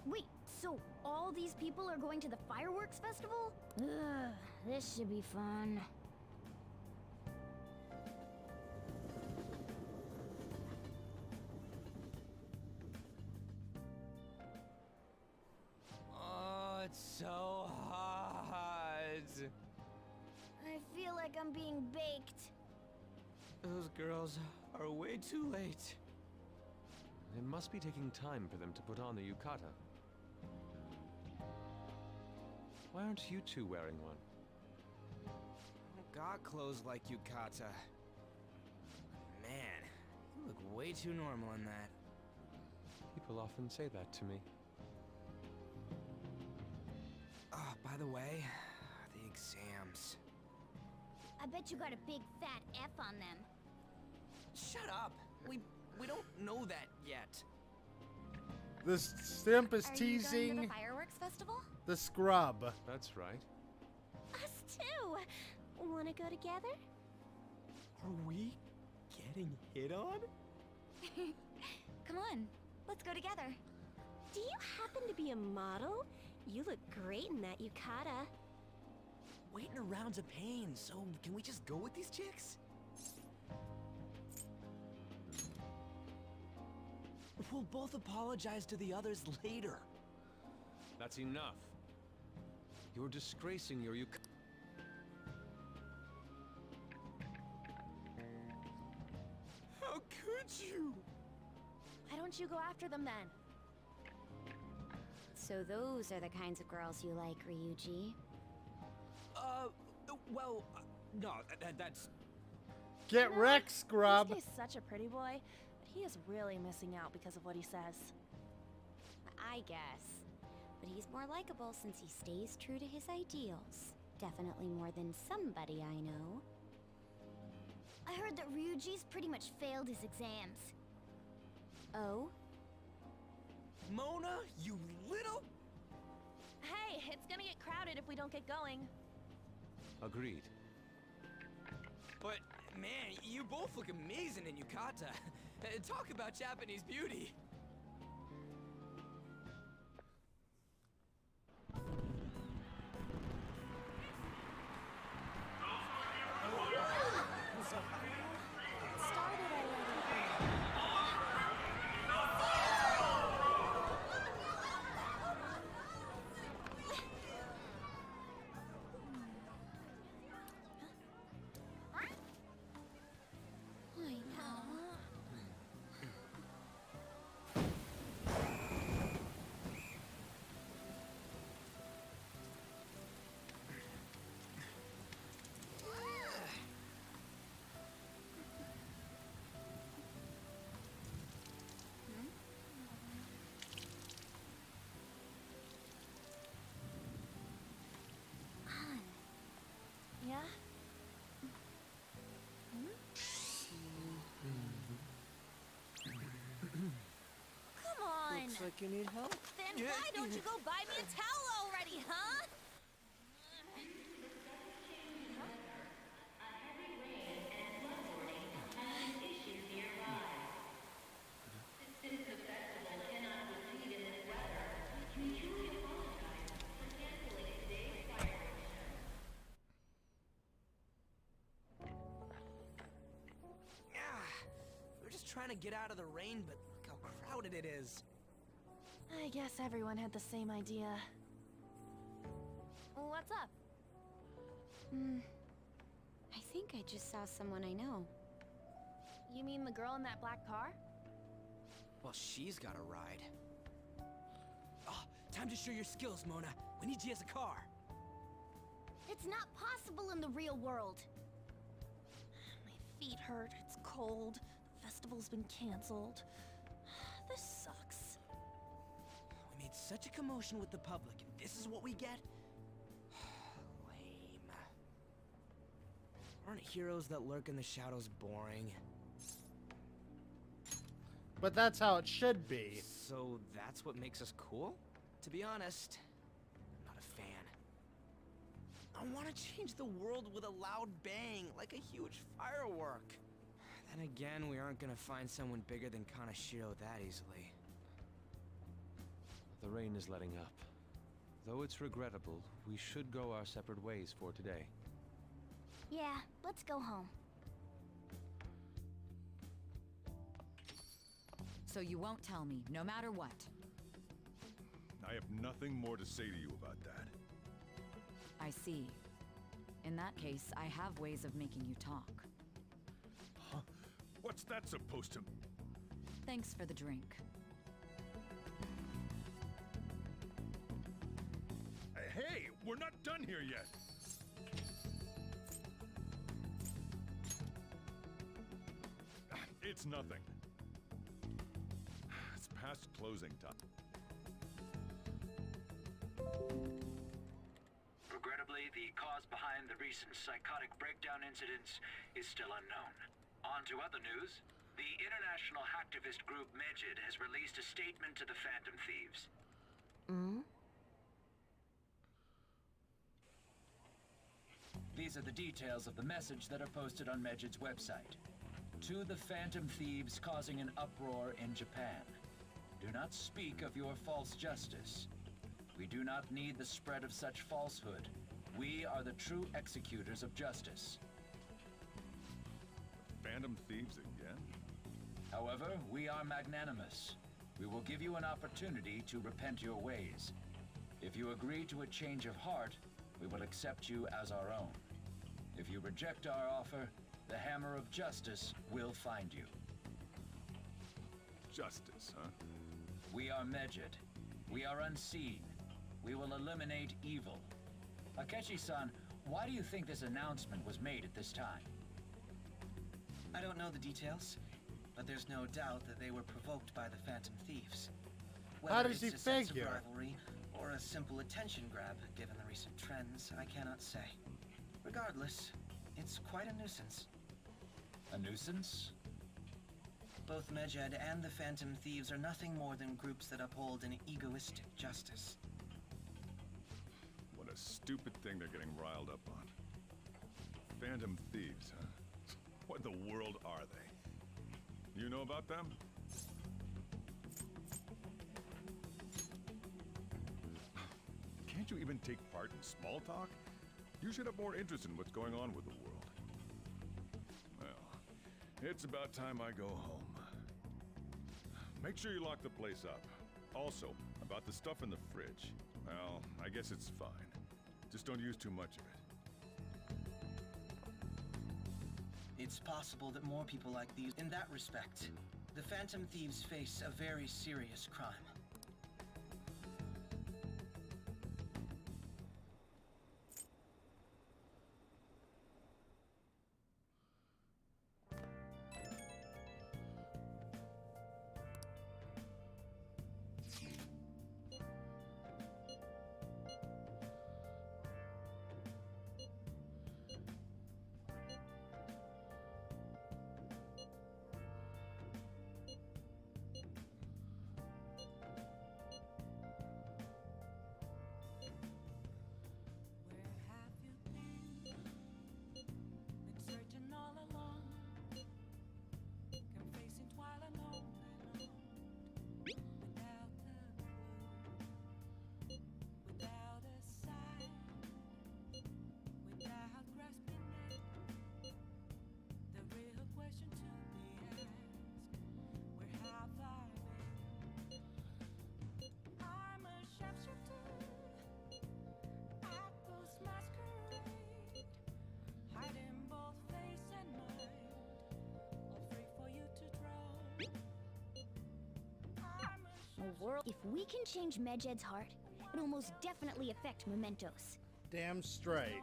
Wait, so all these people are going to the fireworks festival? Ugh, this should be fun. Oh, it's so hot. I feel like I'm being baked. Those girls are way too late. It must be taking time for them to put on the yukata. Why aren't you two wearing one? I got clothes like yukata. Man, you look way too normal in that. People often say that to me. Oh, by the way, the exams. I bet you got a big fat F on them. Shut up! We don't know that yet. The Stimp is Are you going to teasing the fireworks festival? the scrub. That's right. Us too! Wanna go together? Are we getting hit on? Come on, let's go together. Do you happen to be a model? You look great in that yukata. Waiting around's a pain, so can we just go with these chicks? We'll both apologize to the others later. That's enough. You're disgracing your How could you? Why don't you go after them then? So those are the kinds of girls you like, Ryuji. Well, no, that's... Get wrecked, scrub. This guy's such a pretty boy, but he is really missing out because of what he says. I guess. But he's more likable since he stays true to his ideals. Definitely more than somebody I know. I heard that Ryuji's pretty much failed his exams. Oh? Mona, you little... Hey, it's gonna get crowded if we don't get going. Agreed. But, man, you both look amazing in yukata. Talk about Japanese beauty. Yeah? Come on! Looks like you need help. Then why don't you go buy me a towel already, huh? We're just trying to get out of the rain, but look how crowded it is. I guess everyone had the same idea. What's up? I think I just saw someone I know. You mean the girl in that black car? Well, she's got a ride. Oh, time to show your skills, Mona. We need you as a car. It's not possible in the real world. My feet hurt, it's cold, the festival's been canceled. This sucks. We made such a commotion with the public, and this is what we get? Lame. Aren't heroes that lurk in the shadows boring? But that's how it should be. So that's what makes us cool? To be honest, I'm not a fan. I want to change the world with a loud bang, like a huge firework. Then again, we aren't gonna find someone bigger than Kanashiro that easily. The rain is letting up. Though it's regrettable, we should go our separate ways for today. Yeah, let's go home. So you won't tell me, no matter what. I have nothing more to say to you about that. I see. In that case, I have ways of making you talk. Huh? What's that supposed to... Thanks for the drink. Hey, we're not done here yet. It's nothing. It's past closing time. Regrettably, the cause behind the recent psychotic breakdown incidents is still unknown. On to other news. The international hacktivist group Megid has released a statement to the Phantom Thieves. These are the details of the message that are posted on Megid's website. To the Phantom Thieves causing an uproar in Japan. Do not speak of your false justice. We do not need the spread of such falsehood. We are the true executors of justice. Phantom Thieves again? However, we are magnanimous. We will give you an opportunity to repent your ways. If you agree to a change of heart, we will accept you as our own. If you reject our offer, the hammer of justice will find you. Justice, huh? We are Medjed. We are unseen. We will eliminate evil. Akechi-san, why do you think this announcement was made at this time? I don't know the details, but there's no doubt that they were provoked by the Phantom Thieves. How Whether does he it's a sense of figure? rivalry or a simple attention grab, given the recent trends, I cannot say. Regardless, it's quite a nuisance. A nuisance? Both Medjed and the Phantom Thieves are nothing more than groups that uphold an egoistic justice. What a stupid thing they're getting riled up on. Phantom Thieves, huh? What in the world are they? You know about them? Can't you even take part in small talk? You should have more interest in what's going on with the world. Well, it's about time I go home. Make sure you lock the place up. Also, about the stuff in the fridge. Well, I guess it's fine. Just don't use too much of it. It's possible that more people like these. In that respect, the Phantom Thieves face a very serious crime. If we can change Medjed's heart, it'll most definitely affect Mementos. Damn straight.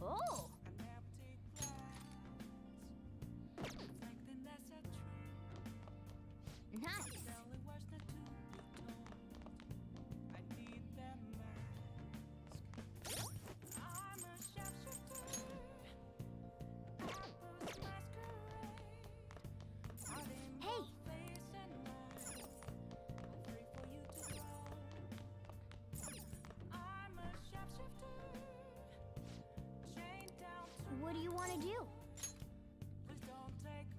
Oh! Nice! Hey! What do you want to do?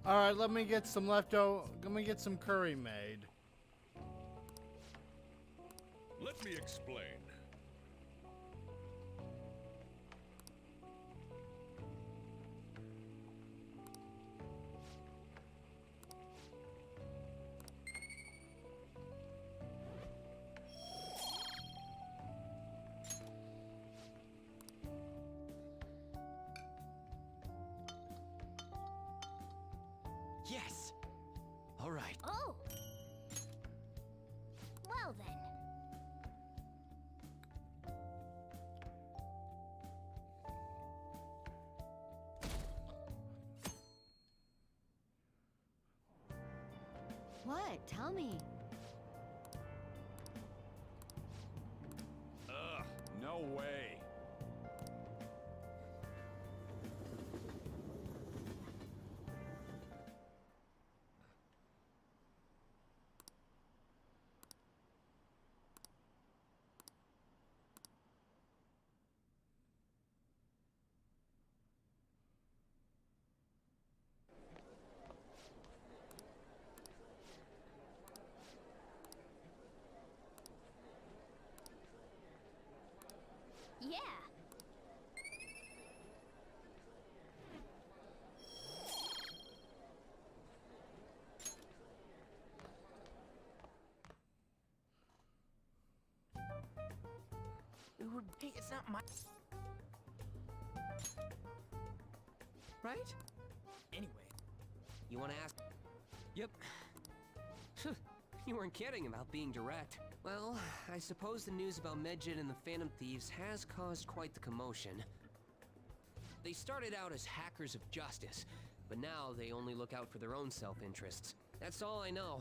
All right, let me get some leftover. Let me get some curry made. Let me explain. Yes! All right. Oh! Well then. What? Tell me. not my... Right? Anyway, you want to ask? Yep. You weren't kidding about being direct. Well, I suppose the news about Medjed and the Phantom Thieves has caused quite the commotion. They started out as hackers of justice, but now they only look out for their own self-interests. That's all I know.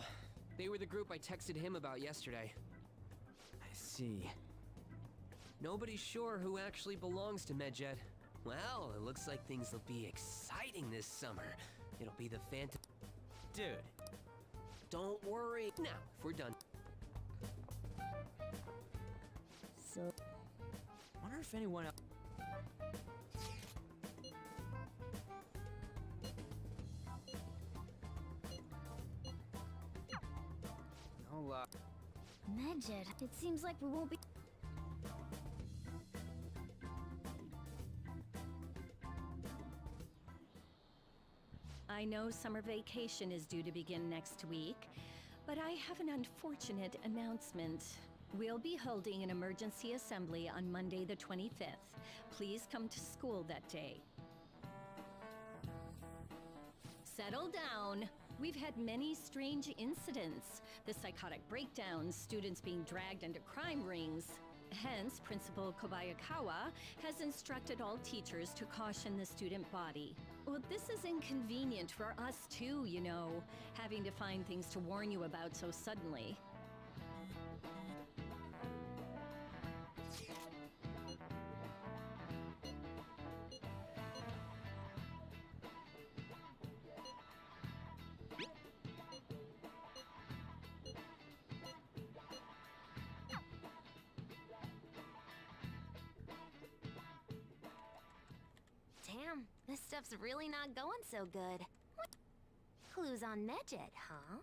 They were the group I texted him about yesterday. I see. Nobody's sure who actually belongs to Medjed. Well, it looks like things will be exciting this summer. It'll be the Phantom... Dude, don't worry. Now, if we're done... So... Wonder if anyone else... No, Medjed, it seems like we won't be... I know summer vacation is due to begin next week, but I have an unfortunate announcement. We'll be holding an emergency assembly on Monday the 25th. Please come to school that day. Settle down. We've had many strange incidents. The psychotic breakdowns, students being dragged into crime rings. Hence, Principal Kobayakawa has instructed all teachers to caution the student body. Well, this is inconvenient for us too, you know, having to find things to warn you about so suddenly. Damn, this stuff's really not going so good. What? Clues on Medjed, huh?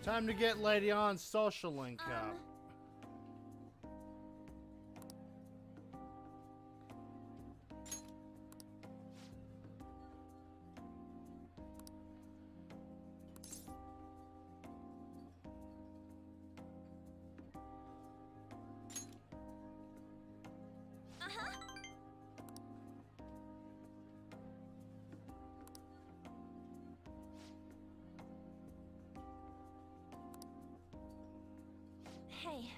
Time to get Lady On's social link up. Hey.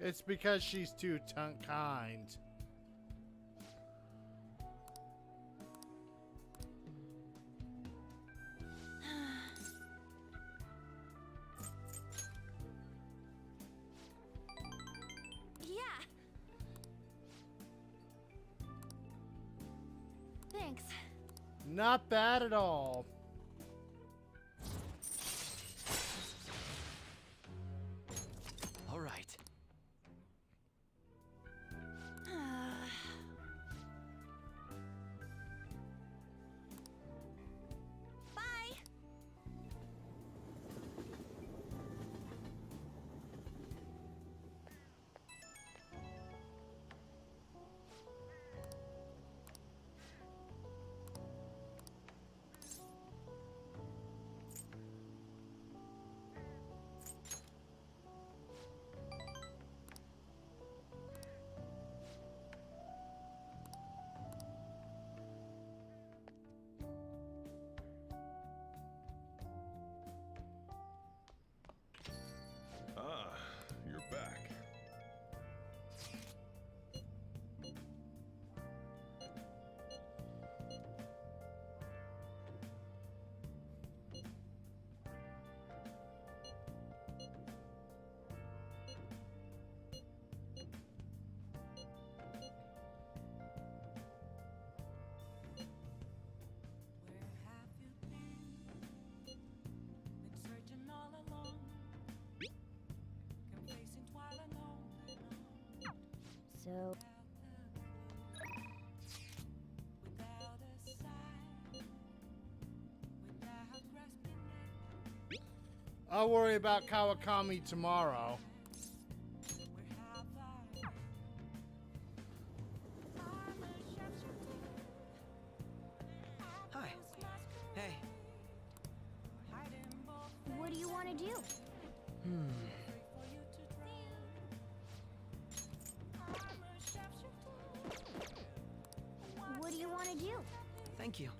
It's because she's too kind. Yeah. Thanks. Not bad at all. all right. Bye. I'll worry about Kawakami tomorrow. Hi. Hey. What do you want to do? What do you want to do? Thank you.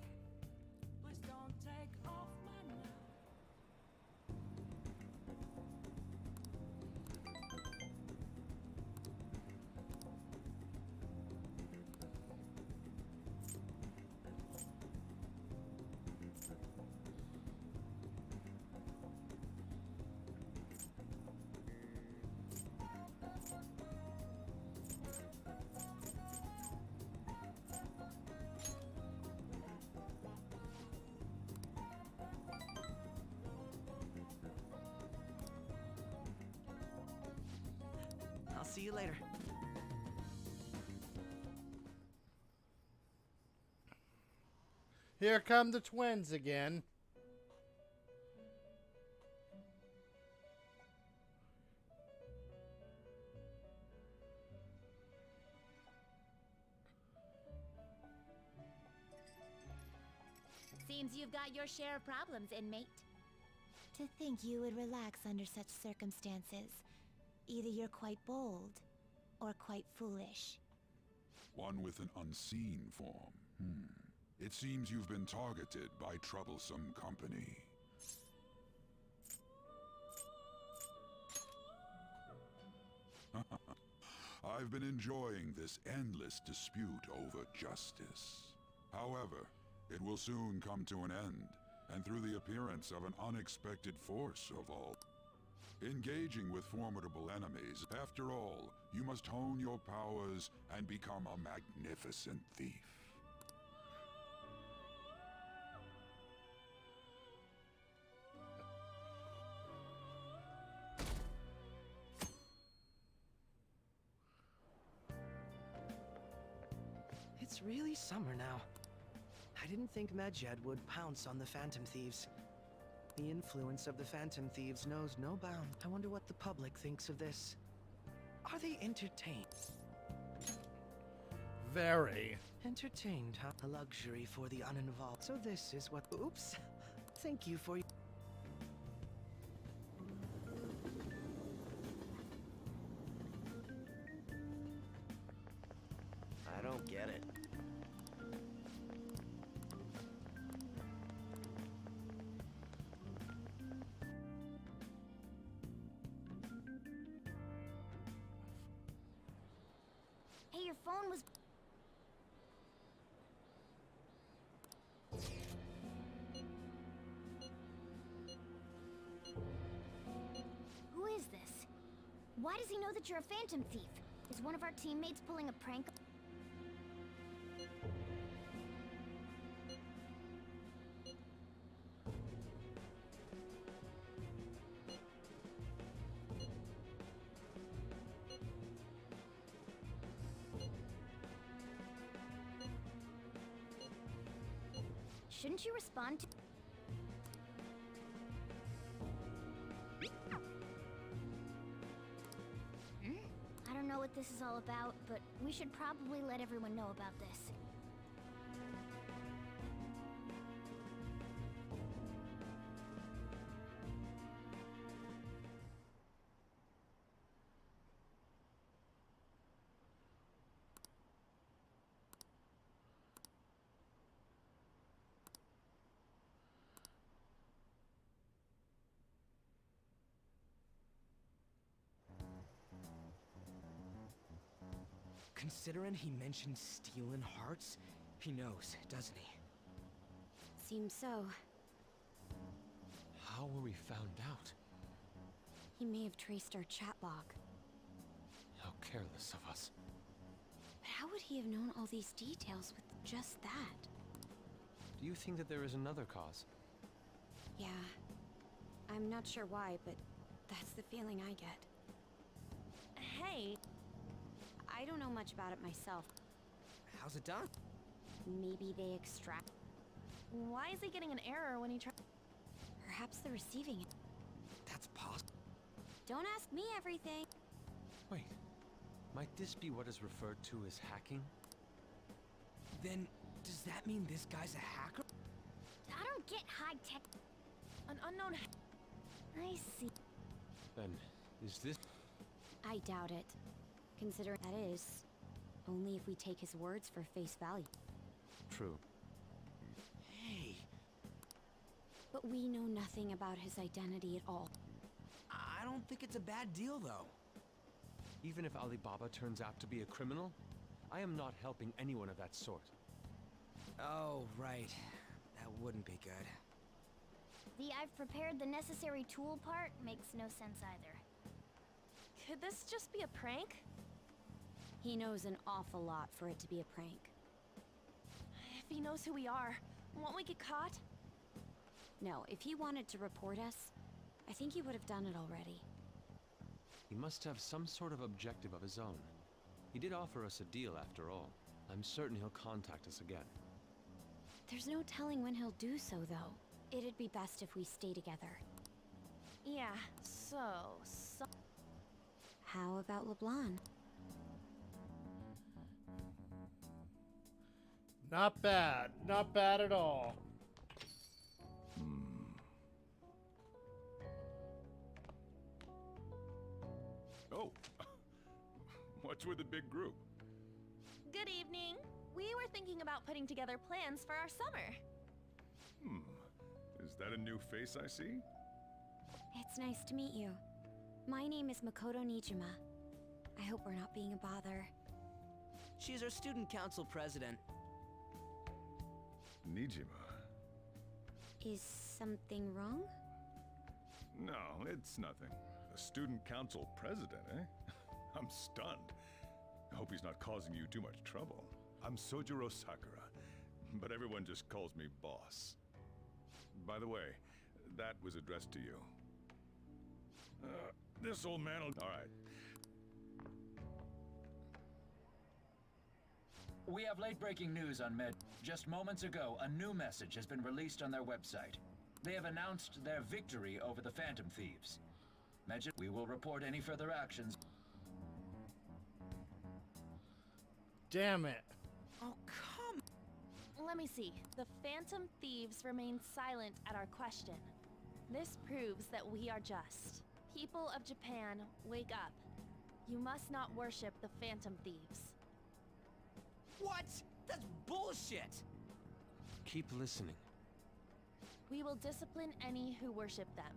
I'll see you later. Here come the twins again. Seems you've got your share of problems, inmate. To think you would relax under such circumstances. Either you're quite bold, or quite foolish. One with an unseen form. It seems you've been targeted by troublesome company. I've been enjoying this endless dispute over justice. However, it will soon come to an end, and through the appearance of an unexpected force of all. Engaging with formidable enemies, after all, you must hone your powers and become a magnificent thief. It's really summer now. I didn't think Medjed would pounce on the Phantom Thieves. The influence of the Phantom Thieves knows no bound. I wonder what the public thinks of this. Are they entertained? Very. Entertained, huh? A luxury for the uninvolved. So this is what... Oops. Thank you for... I don't get it. Hey, your phone was... Who is this? Why does he know that you're a Phantom Thief? Is one of our teammates pulling a prank? Shouldn't you respond to... I don't know what this is all about, but we should probably let everyone know about this. Considering he mentioned stealing hearts, he knows, doesn't he? Seems so. How were we found out? He may have traced our chat log. How careless of us. But how would he have known all these details with just that? Do you think that there is another cause? Yeah. I'm not sure why, but that's the feeling I get. Hey! I don't know much about it myself. How's it done? Maybe they extract... Why is he getting an error when he tries... Perhaps they're receiving it. that's possible. Don't ask me everything. Wait, might this be what is referred to as hacking? Then, does that mean this guy's a hacker? I don't get high-tech. An unknown I see. Then, is this... I doubt it. Considering that is, only if we take his words for face value. True. Hey. But we know nothing about his identity at all. I don't think it's a bad deal, though. Even if Alibaba turns out to be a criminal, I am not helping anyone of that sort. Oh, right. That wouldn't be good. The I've prepared the necessary tool part makes no sense either. Could this just be a prank? He knows an awful lot for it to be a prank. If he knows who we are, won't we get caught? No, if he wanted to report us, I think he would have done it already. He must have some sort of objective of his own. He did offer us a deal after all. I'm certain he'll contact us again. There's no telling when he'll do so, though. It'd be best if we stay together. Yeah, so... How about LeBlanc? Not bad. Not bad at all. Oh. What's with the big group? Good evening. We were thinking about putting together plans for our summer. Is that a new face I see? It's nice to meet you. My name is Makoto Nijima. I hope we're not being a bother. She's our student council president. Nijima. Is something wrong? No, it's nothing. A student council president, eh? I'm stunned. I hope he's not causing you too much trouble. I'm Sojiro Sakura, but everyone just calls me boss. By the way, that was addressed to you. This old man will... All right. We have late-breaking news on Med. Just moments ago, a new message has been released on their website. They have announced their victory over the Phantom Thieves. Medjed, we will report any further actions. Damn it. Oh, come... Let me see. The Phantom Thieves remain silent at our question. This proves that we are just. People of Japan, wake up. You must not worship the Phantom Thieves. What? That's bullshit! Keep listening. We will discipline any who worship them.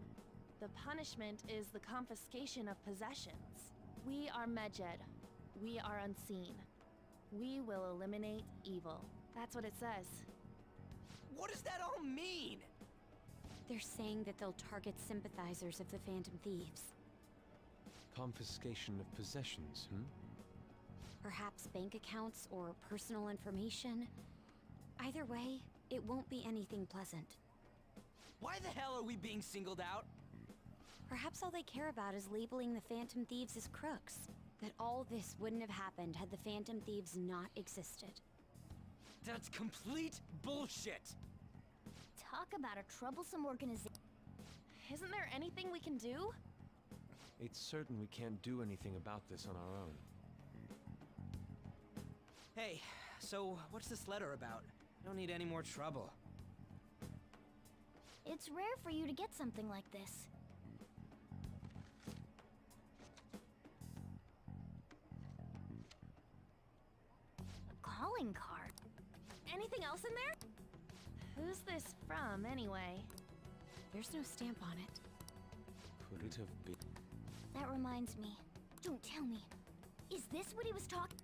The punishment is the confiscation of possessions. We are Medjed. We are unseen. We will eliminate evil. That's what it says. What does that all mean? They're saying that they'll target sympathizers of the Phantom Thieves. Confiscation of possessions, Perhaps bank accounts or personal information. Either way, it won't be anything pleasant. Why the hell are we being singled out? Perhaps all they care about is labeling the Phantom Thieves as crooks. That all this wouldn't have happened had the Phantom Thieves not existed. That's complete bullshit! Talk about a troublesome organization. Isn't there anything we can do? It's certain we can't do anything about this on our own. Hey, so what's this letter about? Don't need any more trouble. It's rare for you to get something like this. A calling card. Anything else in there? Who's this from, anyway? There's no stamp on it. Could it have been? That reminds me. Don't tell me. Is this what he was talking?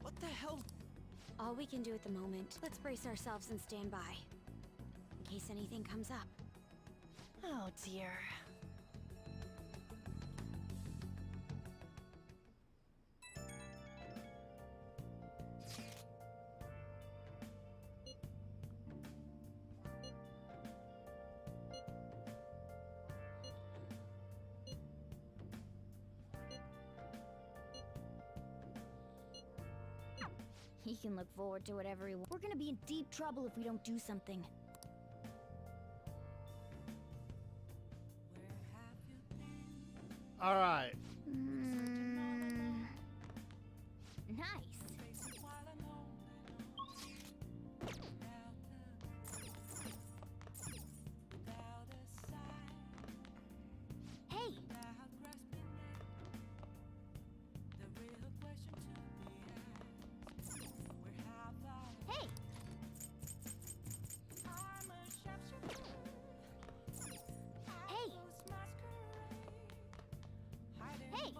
What the hell? All we can do at the moment, let's brace ourselves and stand by. In case anything comes up. Oh dear. He can look forward to whatever he wants. We're gonna be in deep trouble if we don't do something. All right. Nice. Hey. Hey. Hey. Hey.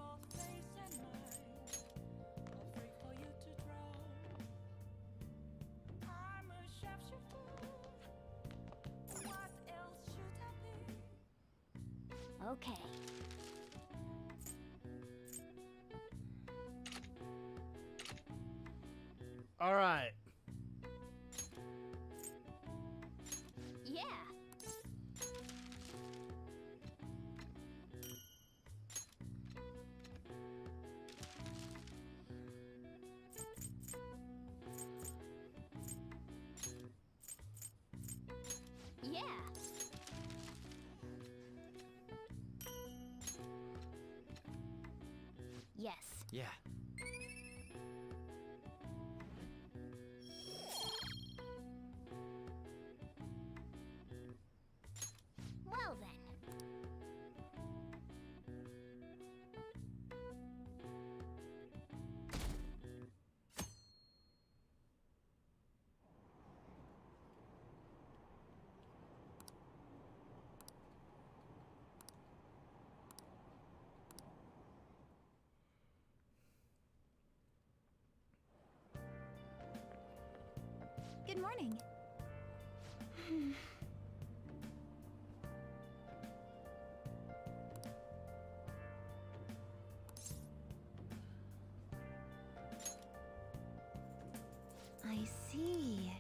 Okay. All right. Yeah. Yeah. Yes. Yeah. Well then. Good morning. I see.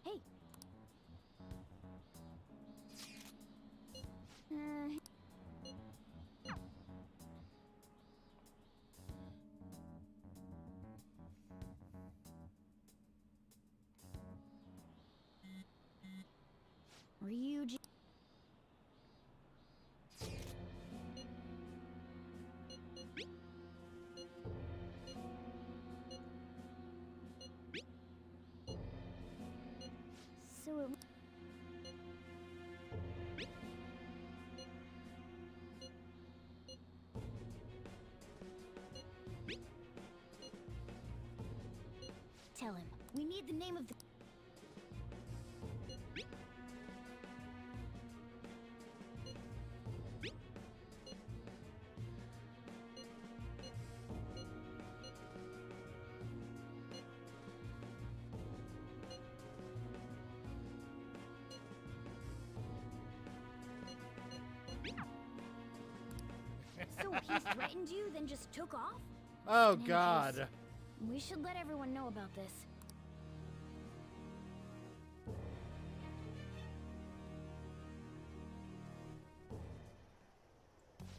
Hey. Ryuji. So it... Tell him. We need the name of the... So he threatened you, then just took off? Oh In any God. case, we should let everyone know about this.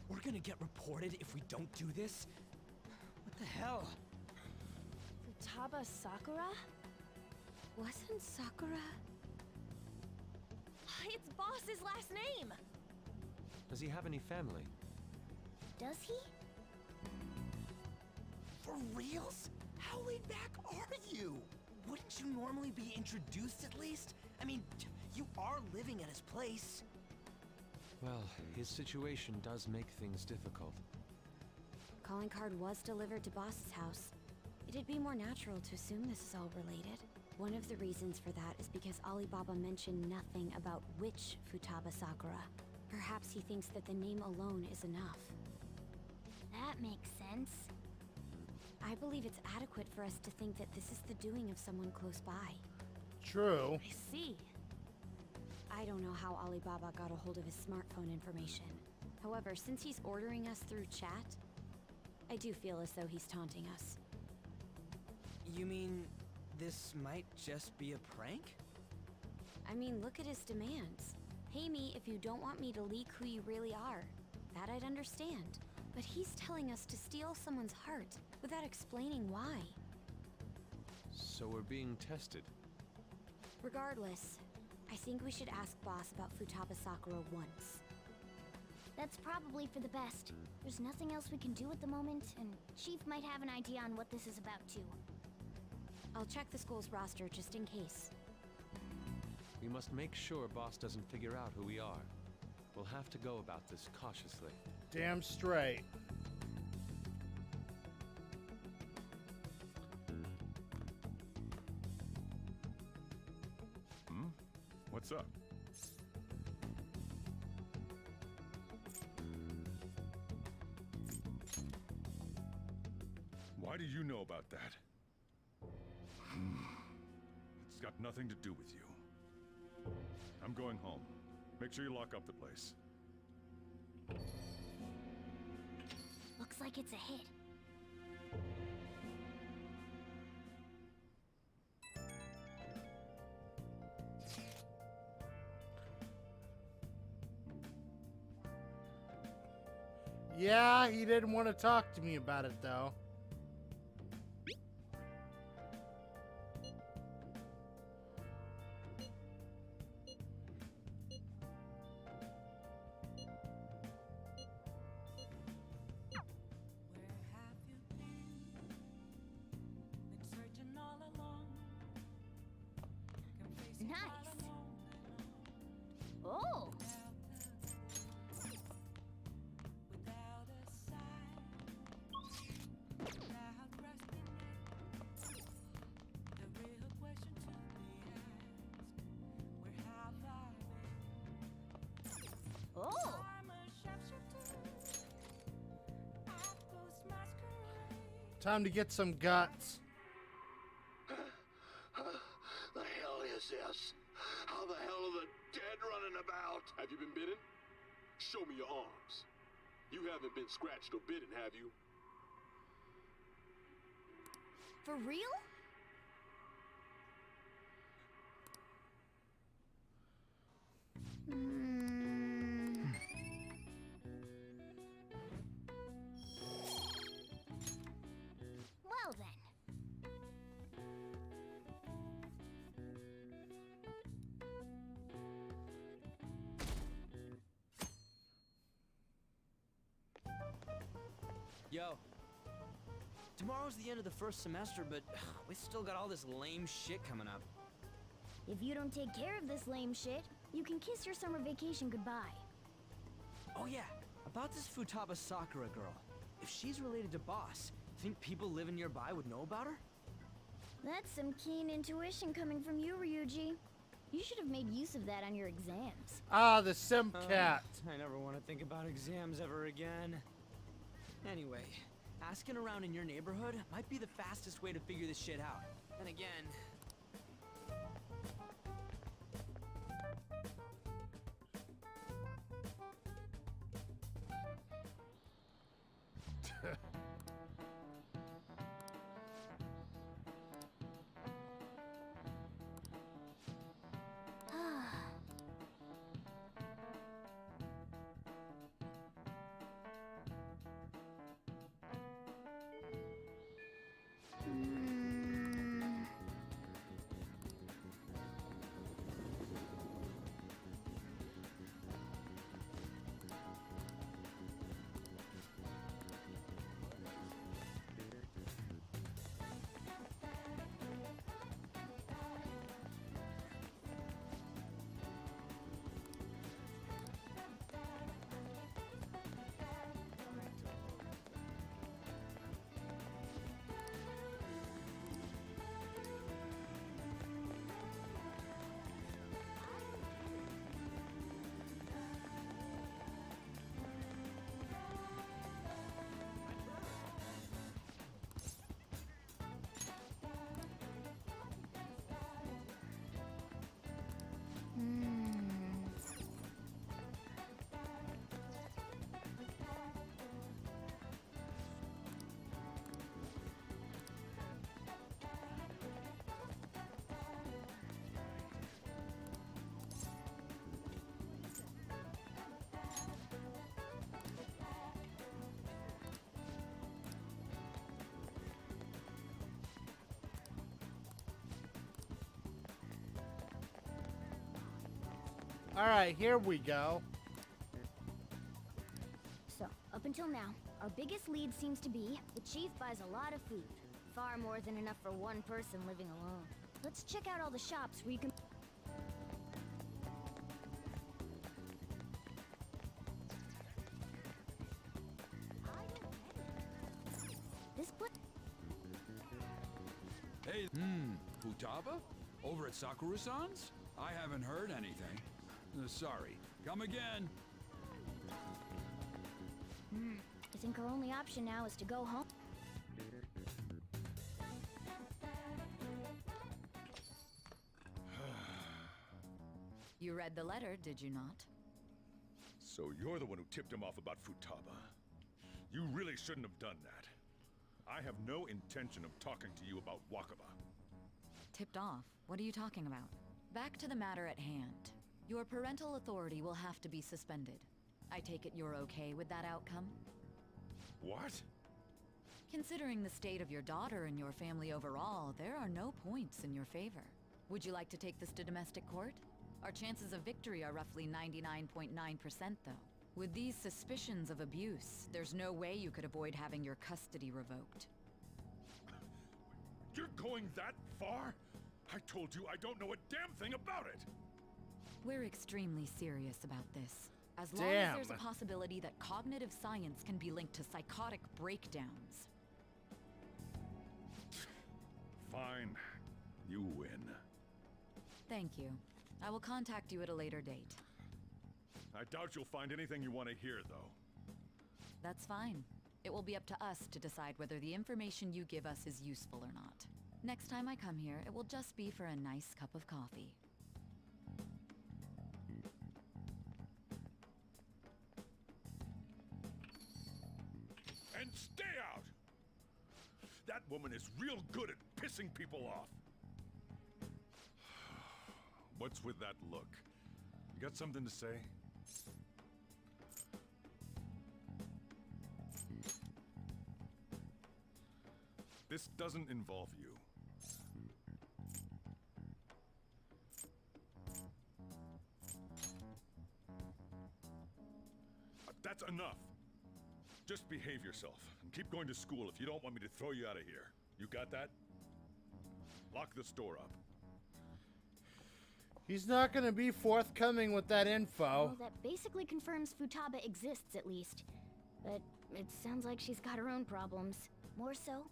We're gonna get reported if we don't do this? What the hell? Futaba Sakura? Wasn't Sakura... It's Boss's last name! Does he have any family? Does he? For reals? How laid back are you? Wouldn't you normally be introduced at least? I mean, you are living at his place. Well, his situation does make things difficult. Calling card was delivered to Boss's house. It'd be more natural to assume this is all related. One of the reasons for that is because Alibaba mentioned nothing about which Futaba Sakura. Perhaps he thinks that the name alone is enough. That makes sense. I believe it's adequate for us to think that this is the doing of someone close by. True. I see. I don't know how Alibaba got a hold of his smartphone information. However, since he's ordering us through chat, I do feel as though he's taunting us. You mean this might just be a prank? I mean, look at his demands. Pay me if you don't want me to leak who you really are. That I'd understand. But he's telling us to steal someone's heart without explaining why. So we're being tested. Regardless, I think we should ask Boss about Futaba Sakura once. That's probably for the best. There's nothing else we can do at the moment, and Chief might have an idea on what this is about too. I'll check the school's roster just in case. We must make sure Boss doesn't figure out who we are. We'll have to go about this cautiously. Damn straight. What's up? Why do you know about that? It's got nothing to do with you. I'm going home. Make sure you lock up the place. Looks like it's a hit. Yeah, he didn't want to talk to me about it though. Nice. Oh. Oh. Time to get some guts. The hell is this? How the hell are the dead running about? Have you been bitten? Show me your arms. You haven't been scratched or bitten, have you? For real? Well then. Yo. Tomorrow's the end of the first semester, but we still got all this lame shit coming up. If you don't take care of this lame shit, you can kiss your summer vacation goodbye. Oh yeah, about this Futaba Sakura girl. If she's related to Boss, think people living nearby would know about her? That's some keen intuition coming from you, Ryuji. You should have made use of that on your exams. Ah, the sim cat. I never want to think about exams ever again. Anyway, asking around in your neighborhood might be the fastest way to figure this shit out. And again... Alright, here we go. So, up until now, our biggest lead seems to be the chief buys a lot of food. Far more than enough for one person living alone. Let's check out all the shops where you can... This place... Hey, Futaba? Over at Sakura-san's? I haven't heard anything. Sorry. Come again. I think our only option now is to go home. You read the letter, did you not? So you're the one who tipped him off about Futaba. You really shouldn't have done that. I have no intention of talking to you about Wakaba. Tipped off? What are you talking about? Back to the matter at hand. Your parental authority will have to be suspended. I take it you're okay with that outcome? What? Considering the state of your daughter and your family overall, there are no points in your favor. Would you like to take this to domestic court? Our chances of victory are roughly 99.9%, though. With these suspicions of abuse, there's no way you could avoid having your custody revoked. You're going that far? I told you I don't know a damn thing about it! We're extremely serious about this. As long as Damn. there's a possibility that cognitive science can be linked to psychotic breakdowns. Fine. You win. Thank you. I will contact you at a later date. I doubt you'll find anything you want to hear, though. That's fine. It will be up to us to decide whether the information you give us is useful or not. Next time I come here, it will just be for a nice cup of coffee. And stay out! That woman is real good at pissing people off. What's with that look? You got something to say? This doesn't involve you. That's enough. Just behave yourself and keep going to school if you don't want me to throw you out of here. You got that? Lock the store up. He's not gonna be forthcoming with that info. Well, that basically confirms Futaba exists, at least. But it sounds like she's got her own problems. More so,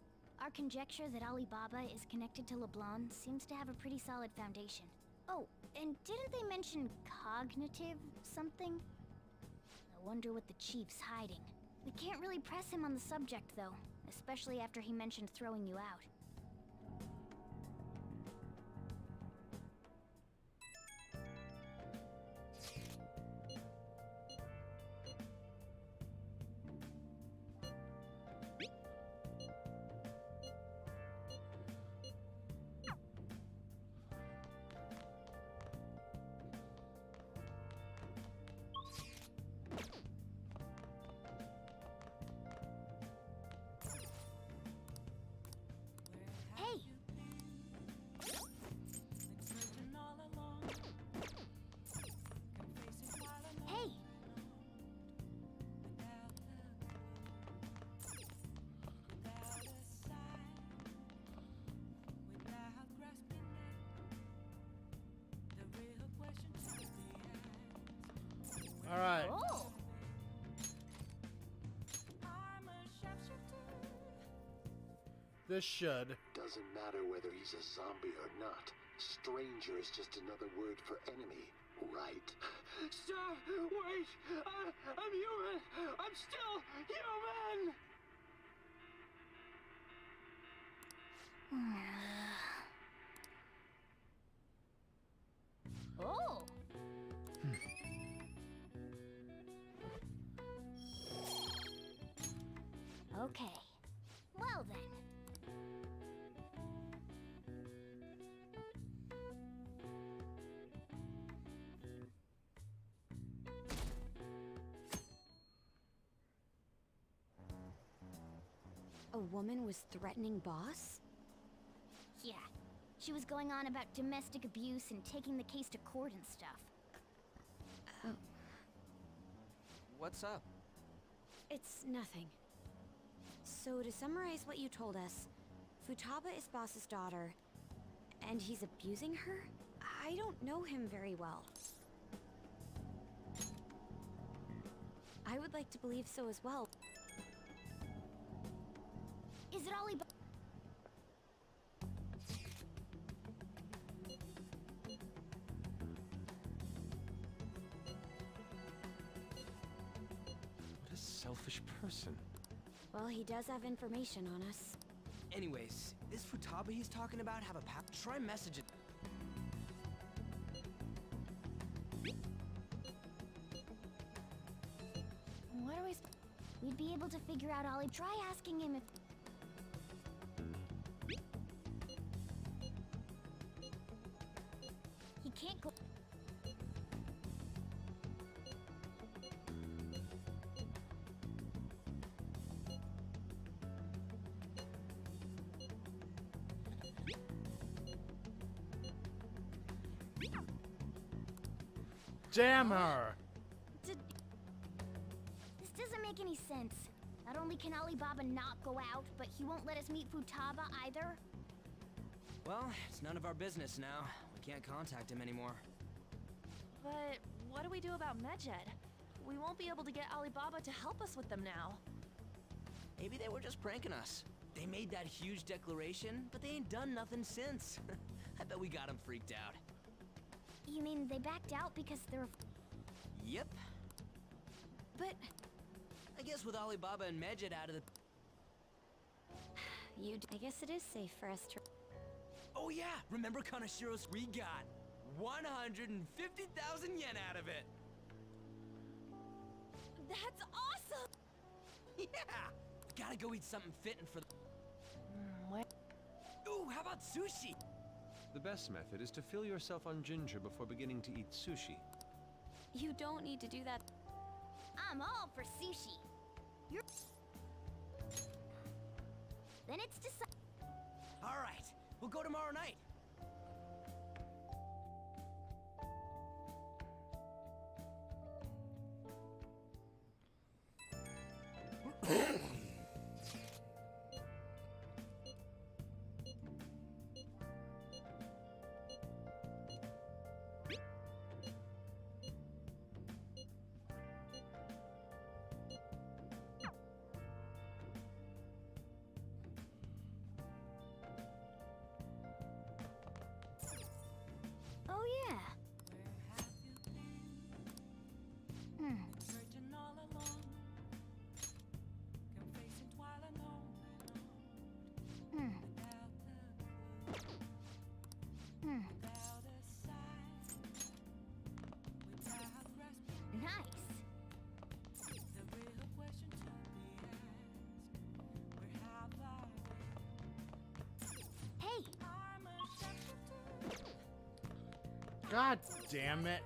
our conjecture that Alibaba is connected to LeBlanc seems to have a pretty solid foundation. Oh, and didn't they mention cognitive something? I wonder what the chief's hiding. We can't really press him on the subject, though, especially after he mentioned throwing you out. Hey! Hey! All right. Oh! This should. Doesn't matter whether he's a zombie or not. Stranger is just another word for enemy, right? Stop! Wait! I'm human! I'm still human! Oh! Okay. Well then. A woman was threatening Boss? Yeah. She was going on about domestic abuse and taking the case to court and stuff. What's up? It's nothing. So to summarize what you told us, Futaba is Boss's daughter, and he's abusing her? I don't know him very well. I would like to believe so as well. Is it Alibaba? What a selfish person. Well, he does have information on us. Anyways, this Futaba he's talking about have a path? Try message it. What are we We'd be able to figure out Ollie. Try asking him if... He can't go... Damn her! This doesn't make any sense. Not only can Alibaba not go out, but he won't let us meet Futaba either. Well, it's none of our business now. We can't contact him anymore. But what do we do about Medjed? We won't be able to get Alibaba to help us with them now. Maybe they were just pranking us. They made that huge declaration, but they ain't done nothing since. I bet we got them freaked out. You mean they backed out because they're... Yep. But... I guess with Alibaba and Medjed out of the... I guess it is safe for us to... Oh yeah! Remember Kanashiro's? We got 150,000 yen out of it! That's awesome! Yeah! Gotta go eat something fitting for the... Where? Ooh, how about sushi? The best method is to fill yourself on ginger before beginning to eat sushi. You don't need to do that. I'm all for sushi. You're... Then it's decided. Alright, we'll go tomorrow night. Oh yeah. Nice. Hey. God damn it.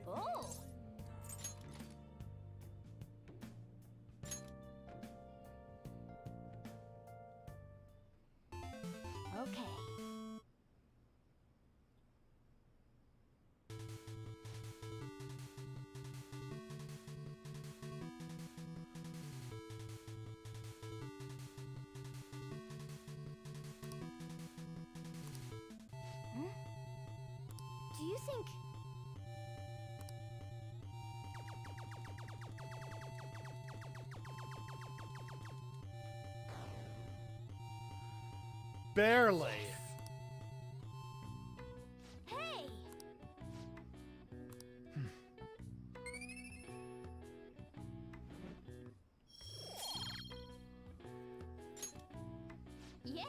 Oh. Okay. Do you think... Barely. Hey! Yeah.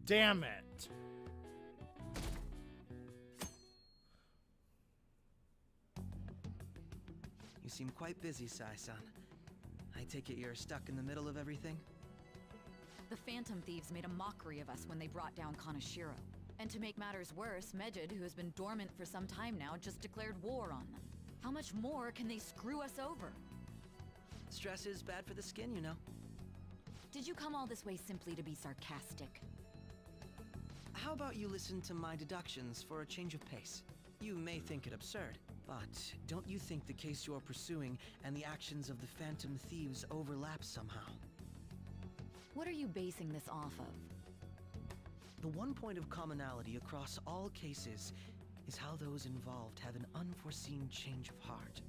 Damn it. You seem quite busy, Sai-san. I take it you're stuck in the middle of everything? The Phantom Thieves made a mockery of us when they brought down Kanashiro. And to make matters worse, Mejid, who has been dormant for some time now, just declared war on them. How much more can they screw us over? Stress is bad for the skin, you know. Did you come all this way simply to be sarcastic? How about you listen to my deductions for a change of pace? You may think it absurd, but don't you think the case you're pursuing and the actions of the Phantom Thieves overlap somehow? What are you basing this off of? The one point of commonality across all cases is how those involved have an unforeseen change of heart.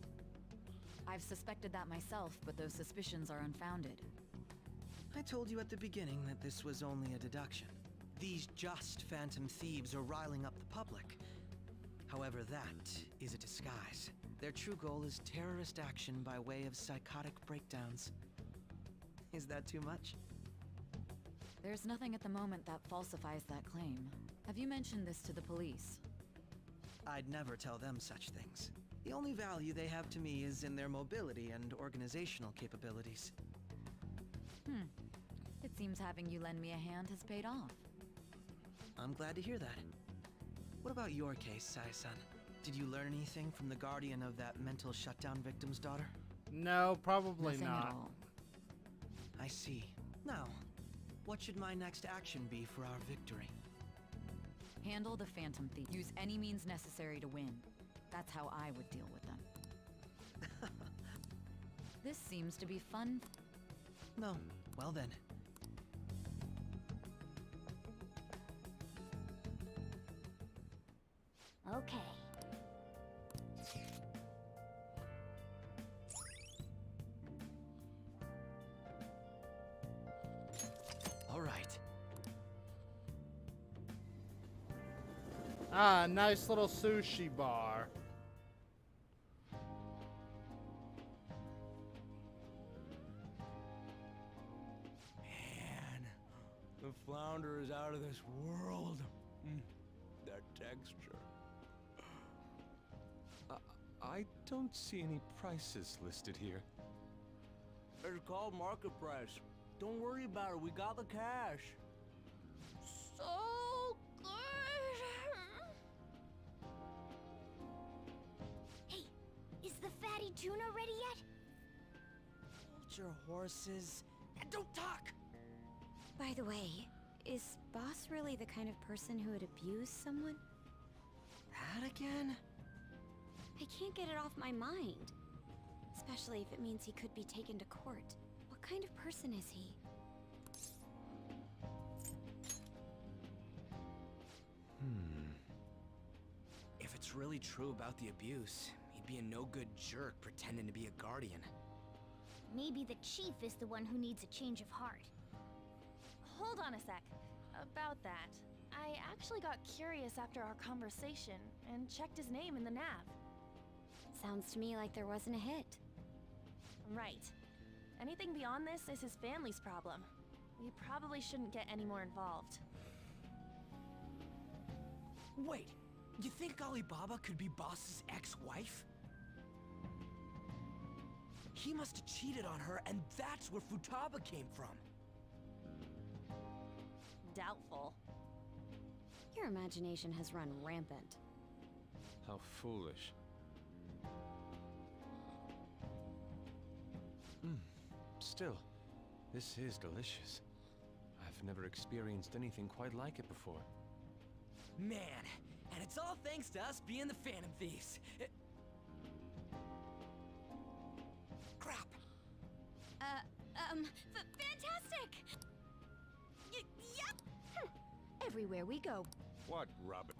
I've suspected that myself, but those suspicions are unfounded. I told you at the beginning that this was only a deduction. These just Phantom Thieves are riling up the public. However, that is a disguise. Their true goal is terrorist action by way of psychotic breakdowns. Is that too much? There's nothing at the moment that falsifies that claim. Have you mentioned this to the police? I'd never tell them such things. The only value they have to me is in their mobility and organizational capabilities. It seems having you lend me a hand has paid off. I'm glad to hear that. What about your case, Sai-san? Did you learn anything from the guardian of that mental shutdown victim's daughter? No, probably Nothing not. at all. I see. Now, what should my next action be for our victory? Handle the Phantom Thief. Use any means necessary to win. That's how I would deal with them. This seems to be fun. No. Well then. Okay. All right. Ah, nice little sushi bar. Man, the flounder is out of this world. That texture. I don't see any prices listed here. It's called market price. Don't worry about it, we got the cash. So good. Hey, is the fatty tuna ready yet? Hold your horses and don't talk! By the way, is Boss really the kind of person who would abuse someone? That again? I can't get it off my mind. Especially if it means he could be taken to court. What kind of person is he? If it's really true about the abuse, he'd be a no-good jerk pretending to be a guardian. Maybe the chief is the one who needs a change of heart. Hold on a sec. About that, I actually got curious after our conversation and checked his name in the nav. Sounds to me like there wasn't a hit. Right. Anything beyond this is his family's problem. We probably shouldn't get any more involved. Wait, you think Alibaba could be Boss's ex-wife? He must have cheated on her, and that's where Futaba came from. Doubtful. Your imagination has run rampant. How foolish. Still, this is delicious. I've never experienced anything quite like it before. Man, and it's all thanks to us being the Phantom Thieves. Crap. Fantastic! Yep! Everywhere we go. What rubbish?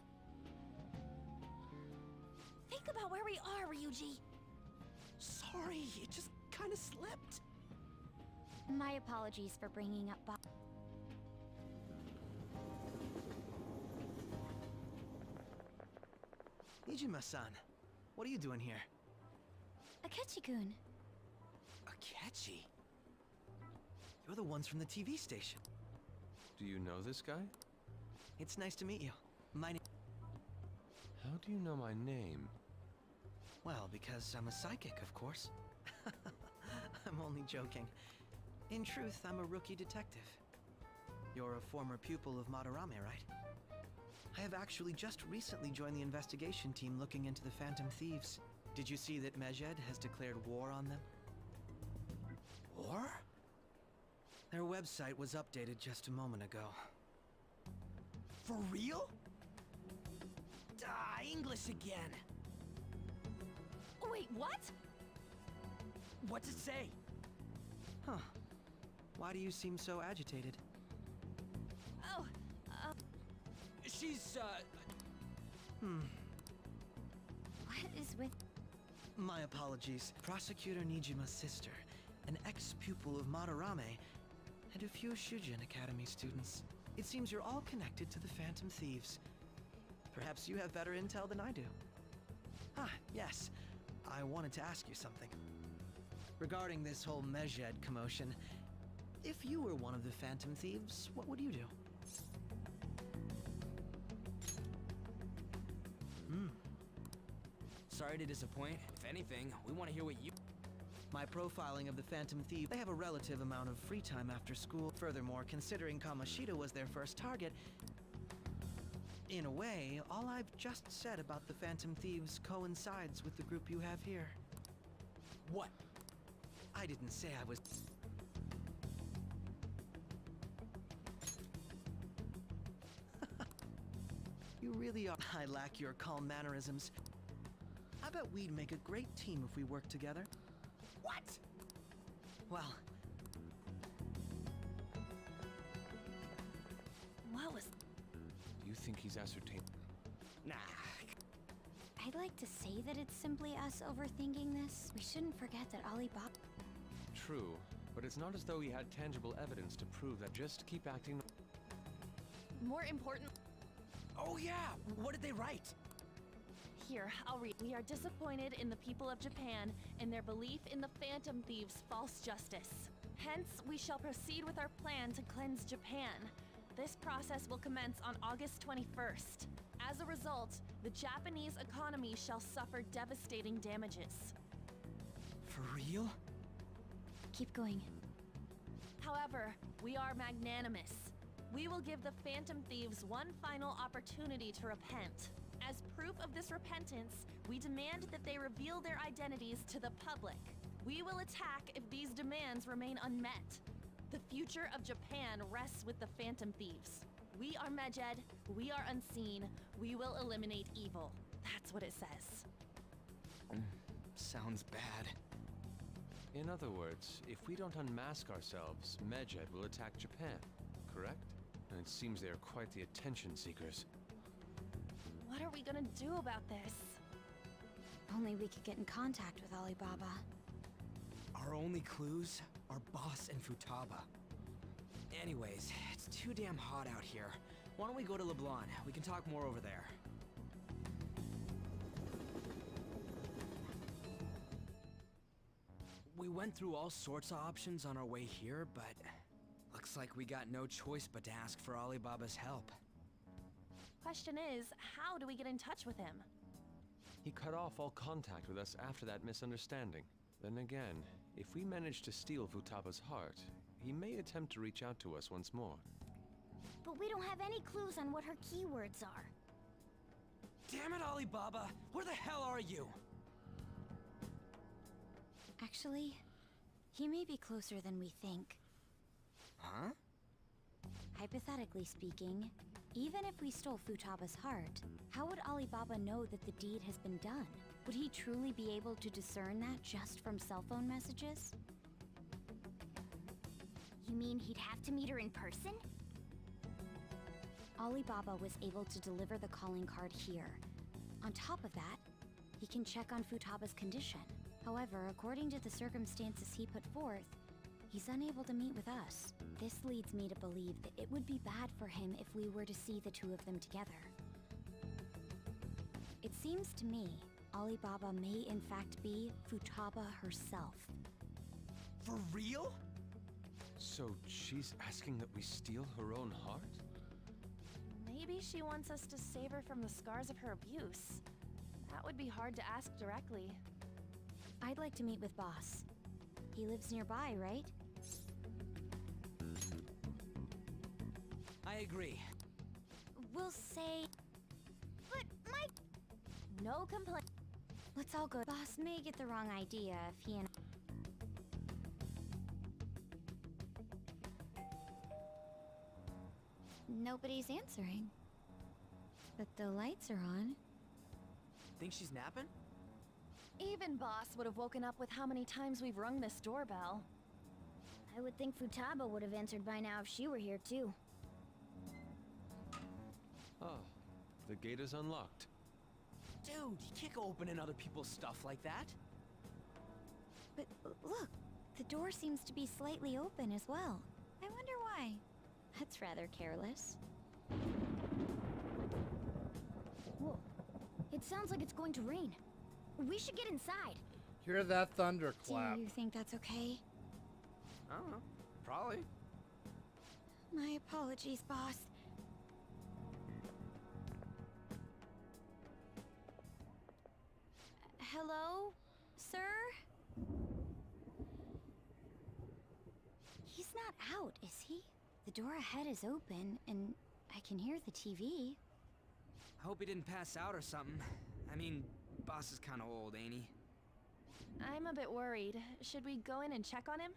Think about where we are, Ryuji. Sorry, it just kind of slipped. My apologies for bringing up Bob. Ijima-san, what are you doing here? Akechi-kun. Akechi? You're the ones from the TV station. Do you know this guy? It's nice to meet you. My name... How do you know my name? Well, because I'm a psychic, of course. I'm only joking. In truth, I'm a rookie detective. You're a former pupil of Madarame, right? I have actually just recently joined the investigation team looking into the Phantom Thieves. Did you see that Mejed has declared war on them? War? Their website was updated just a moment ago. For real? English again. Wait, what? What's it say? Huh. Why do you seem so agitated? Oh, She's, What is with... My apologies. Prosecutor Nijima's sister, an ex-pupil of Madarame, and a few Shujin Academy students. It seems you're all connected to the Phantom Thieves. Perhaps you have better intel than I do. Ah, yes. I wanted to ask you something. Regarding this whole Mejed commotion, if you were one of the Phantom Thieves, what would you do? Sorry to disappoint. If anything, we want to hear what you... My profiling of the Phantom Thieves, they have a relative amount of free time after school. Furthermore, considering Kamoshida was their first target, in a way, all I've just said about the Phantom Thieves coincides with the group you have here. What? I didn't say I was... You really are... I lack your calm mannerisms. I bet we'd make a great team if we worked together. What? Well... What was... Do you think he's ascertained? Nah. I'd like to say that it's simply us overthinking this. We shouldn't forget that Alibaba... True, but it's not as though he had tangible evidence to prove that. Just keep acting... More important... Oh yeah! What did they write? Here, I'll read. We are disappointed in the people of Japan and their belief in the Phantom Thieves' false justice. Hence, we shall proceed with our plan to cleanse Japan. This process will commence on August 21st. As a result, the Japanese economy shall suffer devastating damages. For real? Keep going. However, we are magnanimous. We will give the Phantom Thieves one final opportunity to repent. As proof of this repentance, we demand that they reveal their identities to the public. We will attack if these demands remain unmet. The future of Japan rests with the Phantom Thieves. We are Mejed, we are unseen, we will eliminate evil. That's what it says. Sounds bad. In other words, if we don't unmask ourselves, Mejed will attack Japan, correct? And it seems they are quite the attention seekers. What are we gonna do about this? Only we could get in contact with Alibaba. Our only clues are Boss and Futaba. Anyways, it's too damn hot out here. Why don't we go to Leblon? We can talk more over there. We went through all sorts of options on our way here, but looks like we got no choice but to ask for Alibaba's help. Question is, how do we get in touch with him? He cut off all contact with us after that misunderstanding. Then again, if we manage to steal Futaba's heart, he may attempt to reach out to us once more. But we don't have any clues on what her keywords are. Damn it, Alibaba! Where the hell are you? Actually, he may be closer than we think. Huh? Hypothetically speaking, even if we stole Futaba's heart, how would Alibaba know that the deed has been done? Would he truly be able to discern that just from cell phone messages? You mean he'd have to meet her in person? Alibaba was able to deliver the calling card here. On top of that, he can check on Futaba's condition. However, according to the circumstances he put forth, he's unable to meet with us. This leads me to believe that it would be bad for him if we were to see the two of them together. It seems to me Alibaba may in fact be Futaba herself. For real? So she's asking that we steal her own heart? Maybe she wants us to save her from the scars of her abuse. That would be hard to ask directly. I'd like to meet with Boss. He lives nearby, right? I agree. We'll say No complaint. Let's all go. Boss may get the wrong idea if he and... Nobody's answering. But the lights are on. Think she's napping? Even Boss would have woken up with how many times we've rung this doorbell. I would think Futaba would have answered by now if she were here too. Oh, the gate is unlocked. Dude, you can't go opening other people's stuff like that. But look, the door seems to be slightly open as well. I wonder why. That's rather careless. Whoa. It sounds like it's going to rain. We should get inside. Hear that thunderclap. Do you think that's okay? I don't know. Probably. My apologies, boss. Hello, sir? He's not out, is he? The door ahead is open, and I can hear the TV. I hope he didn't pass out or something. I mean, boss is kind of old, ain't he? I'm a bit worried. Should we go in and check on him?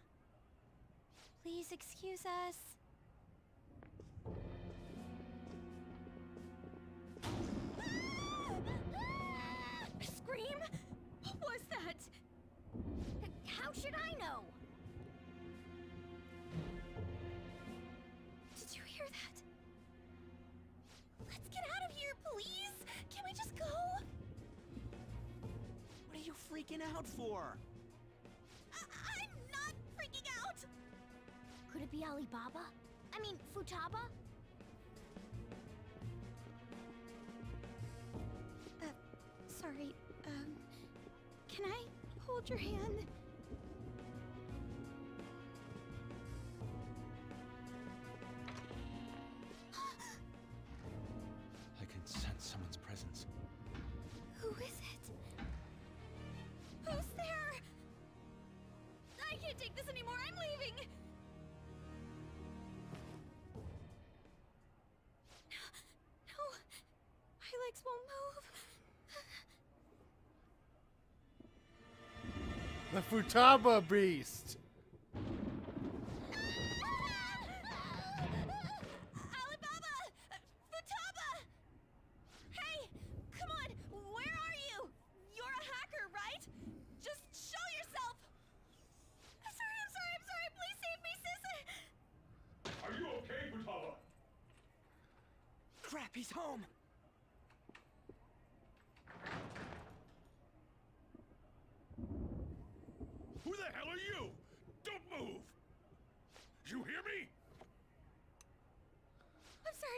Please excuse us. Scream? What was that? How should I know? Did you hear that? Let's get out of here, please! Can we just go? What are you freaking out for? I'm not freaking out! Could it be Alibaba? I mean, Futaba? Sorry, can I hold your hand? I can sense someone's presence. Who is it? Who's there? I can't take this anymore, I'm leaving! No, my legs won't move. The Futaba beast. Alibaba! Futaba! Hey, come on, where are you? You're a hacker, right? Just show yourself! I'm sorry, please save me, sis! Are you okay, Futaba? Crap, he's home! Who the hell are you? Don't move! You hear me? I'm so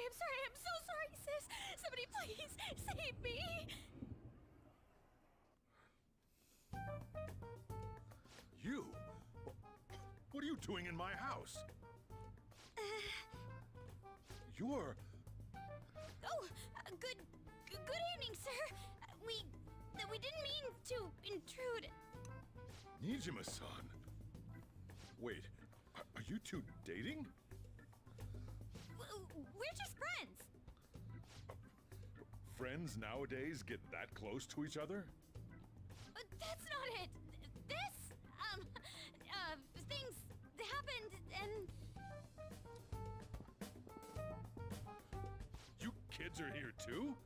sorry, sis! Somebody please save me! You? What are you doing in my house? You're... Oh, good evening, sir. We didn't mean to intrude. Nijima-san. Wait, are you two dating? We're just friends. Friends nowadays get that close to each other? But that's not it. This, things happened and... You kids are here too?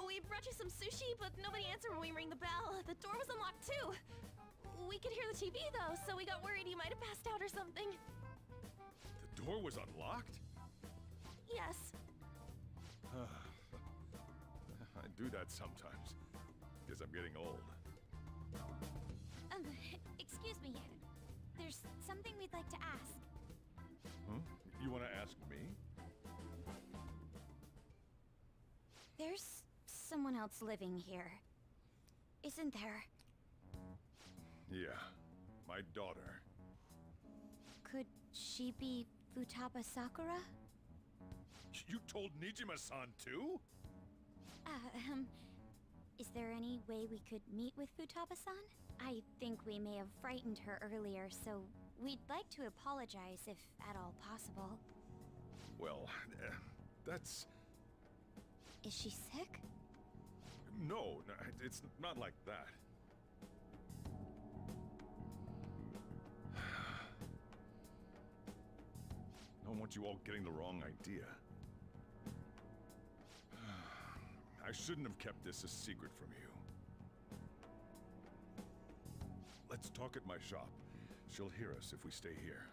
We brought you some sushi, but nobody answered when we rang the bell. The door was unlocked too. We could hear the TV though, so we got worried you might have passed out or something. The door was unlocked? Yes. I do that sometimes. Guess I'm getting old. Excuse me. There's something we'd like to ask. Huh? You want to ask me? There's someone else living here, isn't there? Yeah, my daughter. Could she be Futaba Sakura? You told Nijima-san too? Is there any way we could meet with Futaba-san? I think we may have frightened her earlier, so we'd like to apologize if at all possible. Well, that's... Is she sick? No, it's not like that. I don't want you all getting the wrong idea. I shouldn't have kept this a secret from you. Let's talk at my shop. She'll hear us if we stay here.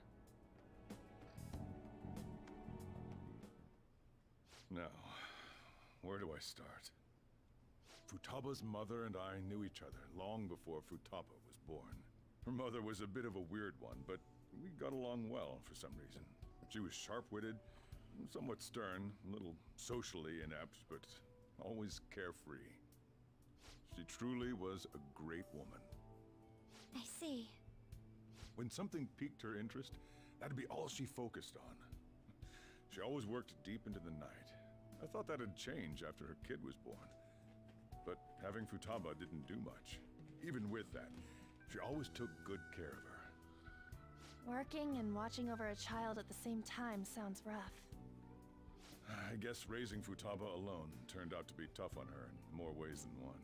Now, where do I start? Futaba's mother and I knew each other long before Futaba was born. Her mother was a bit of a weird one, but we got along well for some reason. She was sharp-witted, somewhat stern, a little socially inept, but always carefree. She truly was a great woman. I see. When something piqued her interest, that'd be all she focused on. She always worked deep into the night. I thought that'd change after her kid was born. But having Futaba didn't do much. Even with that, she always took good care of her. Working and watching over a child at the same time sounds rough. I guess raising Futaba alone turned out to be tough on her in more ways than one.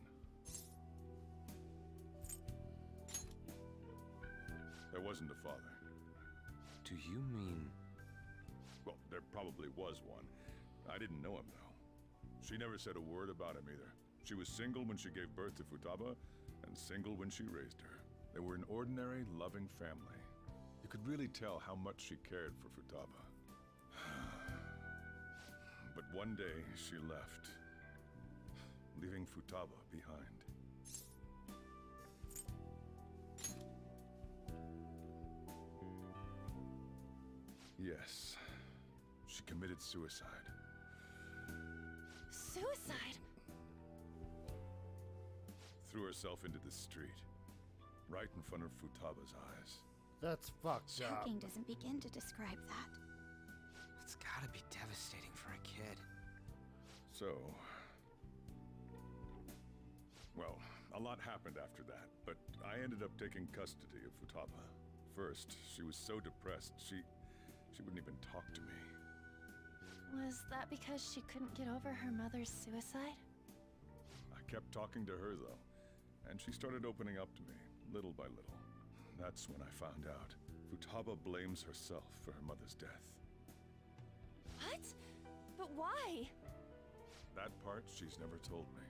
There wasn't a father. Do you mean... Well, there probably was one. I didn't know him, though. She never said a word about him either. She was single when she gave birth to Futaba, and single when she raised her. They were an ordinary, loving family. You could really tell how much she cared for Futaba. But one day, she left, leaving Futaba behind. Yes, she committed suicide. Suicide? Threw herself into the street, right in front of Futaba's eyes. That's fucked up. Shocking doesn't begin to describe that. It's gotta be devastating for a kid. So... Well, a lot happened after that, but I ended up taking custody of Futaba. First, she was so depressed, she wouldn't even talk to me. Was that because she couldn't get over her mother's suicide? I kept talking to her, though, and she started opening up to me, little by little. That's when I found out. Futaba blames herself for her mother's death. What? But why? That part she's never told me.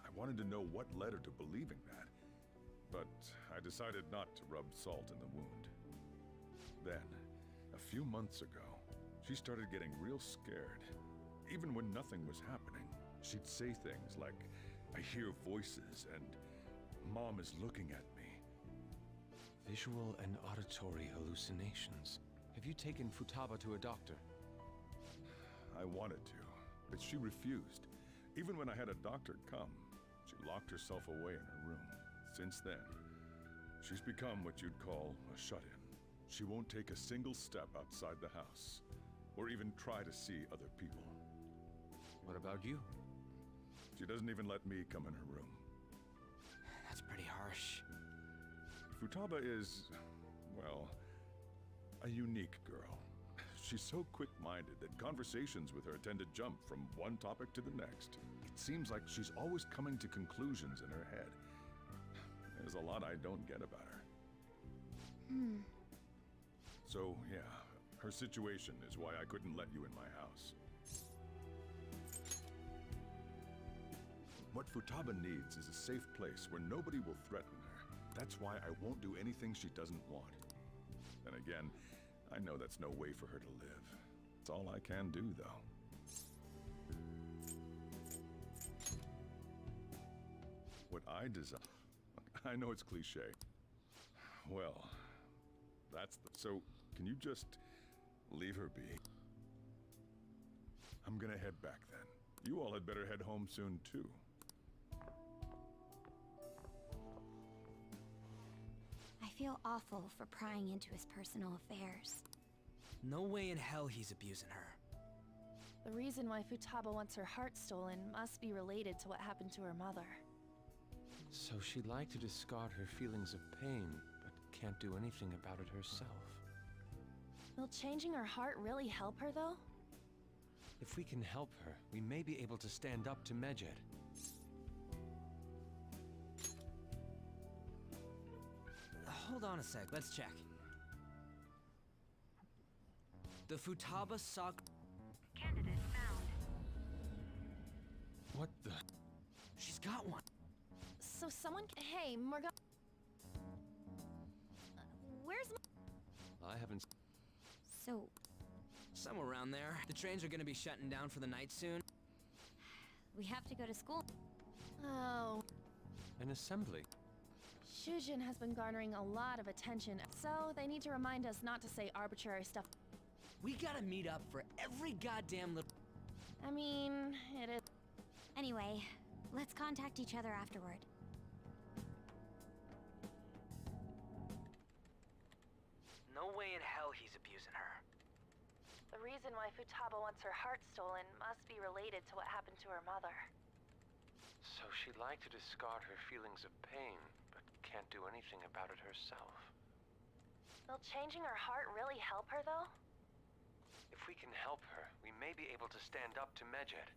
I wanted to know what led her to believing that, but I decided not to rub salt in the wound. Then, a few months ago, she started getting real scared. Even when nothing was happening, she'd say things like, "I hear voices," and "Mom is looking at me." Visual and auditory hallucinations. Have you taken Futaba to a doctor? I wanted to, but she refused. Even when I had a doctor come, she locked herself away in her room. Since then, she's become what you'd call a shut-in. She won't take a single step outside the house, or even try to see other people. What about you? She doesn't even let me come in her room. That's pretty harsh. Futaba is, well, a unique girl. She's so quick-minded that conversations with her tend to jump from one topic to the next. It seems like she's always coming to conclusions in her head. There's a lot I don't get about her. So, yeah, her situation is why I couldn't let you in my house. What Futaba needs is a safe place where nobody will threaten her. That's why I won't do anything she doesn't want. Then again, I know that's no way for her to live. It's all I can do, though. What I desire... I know it's cliché. Well, that's the... So, can you just leave her be? I'm gonna head back then. You all had better head home soon, too. I feel awful for prying into his personal affairs. No way in hell he's abusing her. The reason why Futaba wants her heart stolen must be related to what happened to her mother. So she'd like to discard her feelings of pain, but can't do anything about it herself. Will changing her heart really help her, though? If we can help her, we may be able to stand up to Medjed. Hold on a sec, let's check. The Futaba Sock... Candidate found. What the? She's got one. So someone Hey, Morgana. Where's I haven't... So... Somewhere around there. The trains are gonna be shutting down for the night soon. we have to go to school. Oh. An assembly? Shujin has been garnering a lot of attention, so they need to remind us not to say arbitrary stuff. We gotta meet up for every goddamn little... I mean, it is... Anyway, let's contact each other afterward. No way in hell he's abusing her. The reason why Futaba wants her heart stolen must be related to what happened to her mother. So she'd like to discard her feelings of pain, but can't do anything about it herself. Will changing her heart really help her, though? If we can help her, we may be able to stand up to Medjed.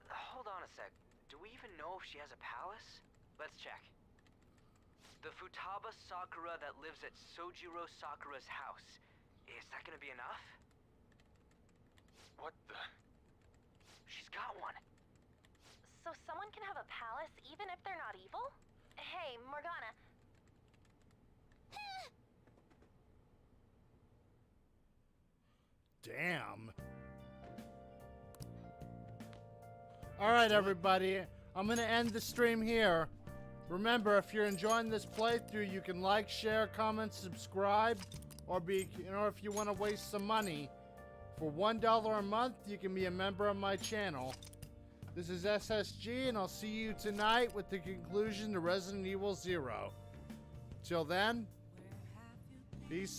Hold on a sec. Do we even know if she has a palace? Let's check. The Futaba Sakura that lives at Sojiro Sakura's house. Is that gonna be enough? What the? She's got one. So someone can have a palace even if they're not evil? Hey, Morgana. Damn. Alright, everybody. I'm going to end the stream here. Remember, if you're enjoying this playthrough, you can like, share, comment, subscribe, or if you want to waste some money, for $1 a month, you can be a member of my channel. This is SSG, and I'll see you tonight with the conclusion to Resident Evil 0. Till then, peace out.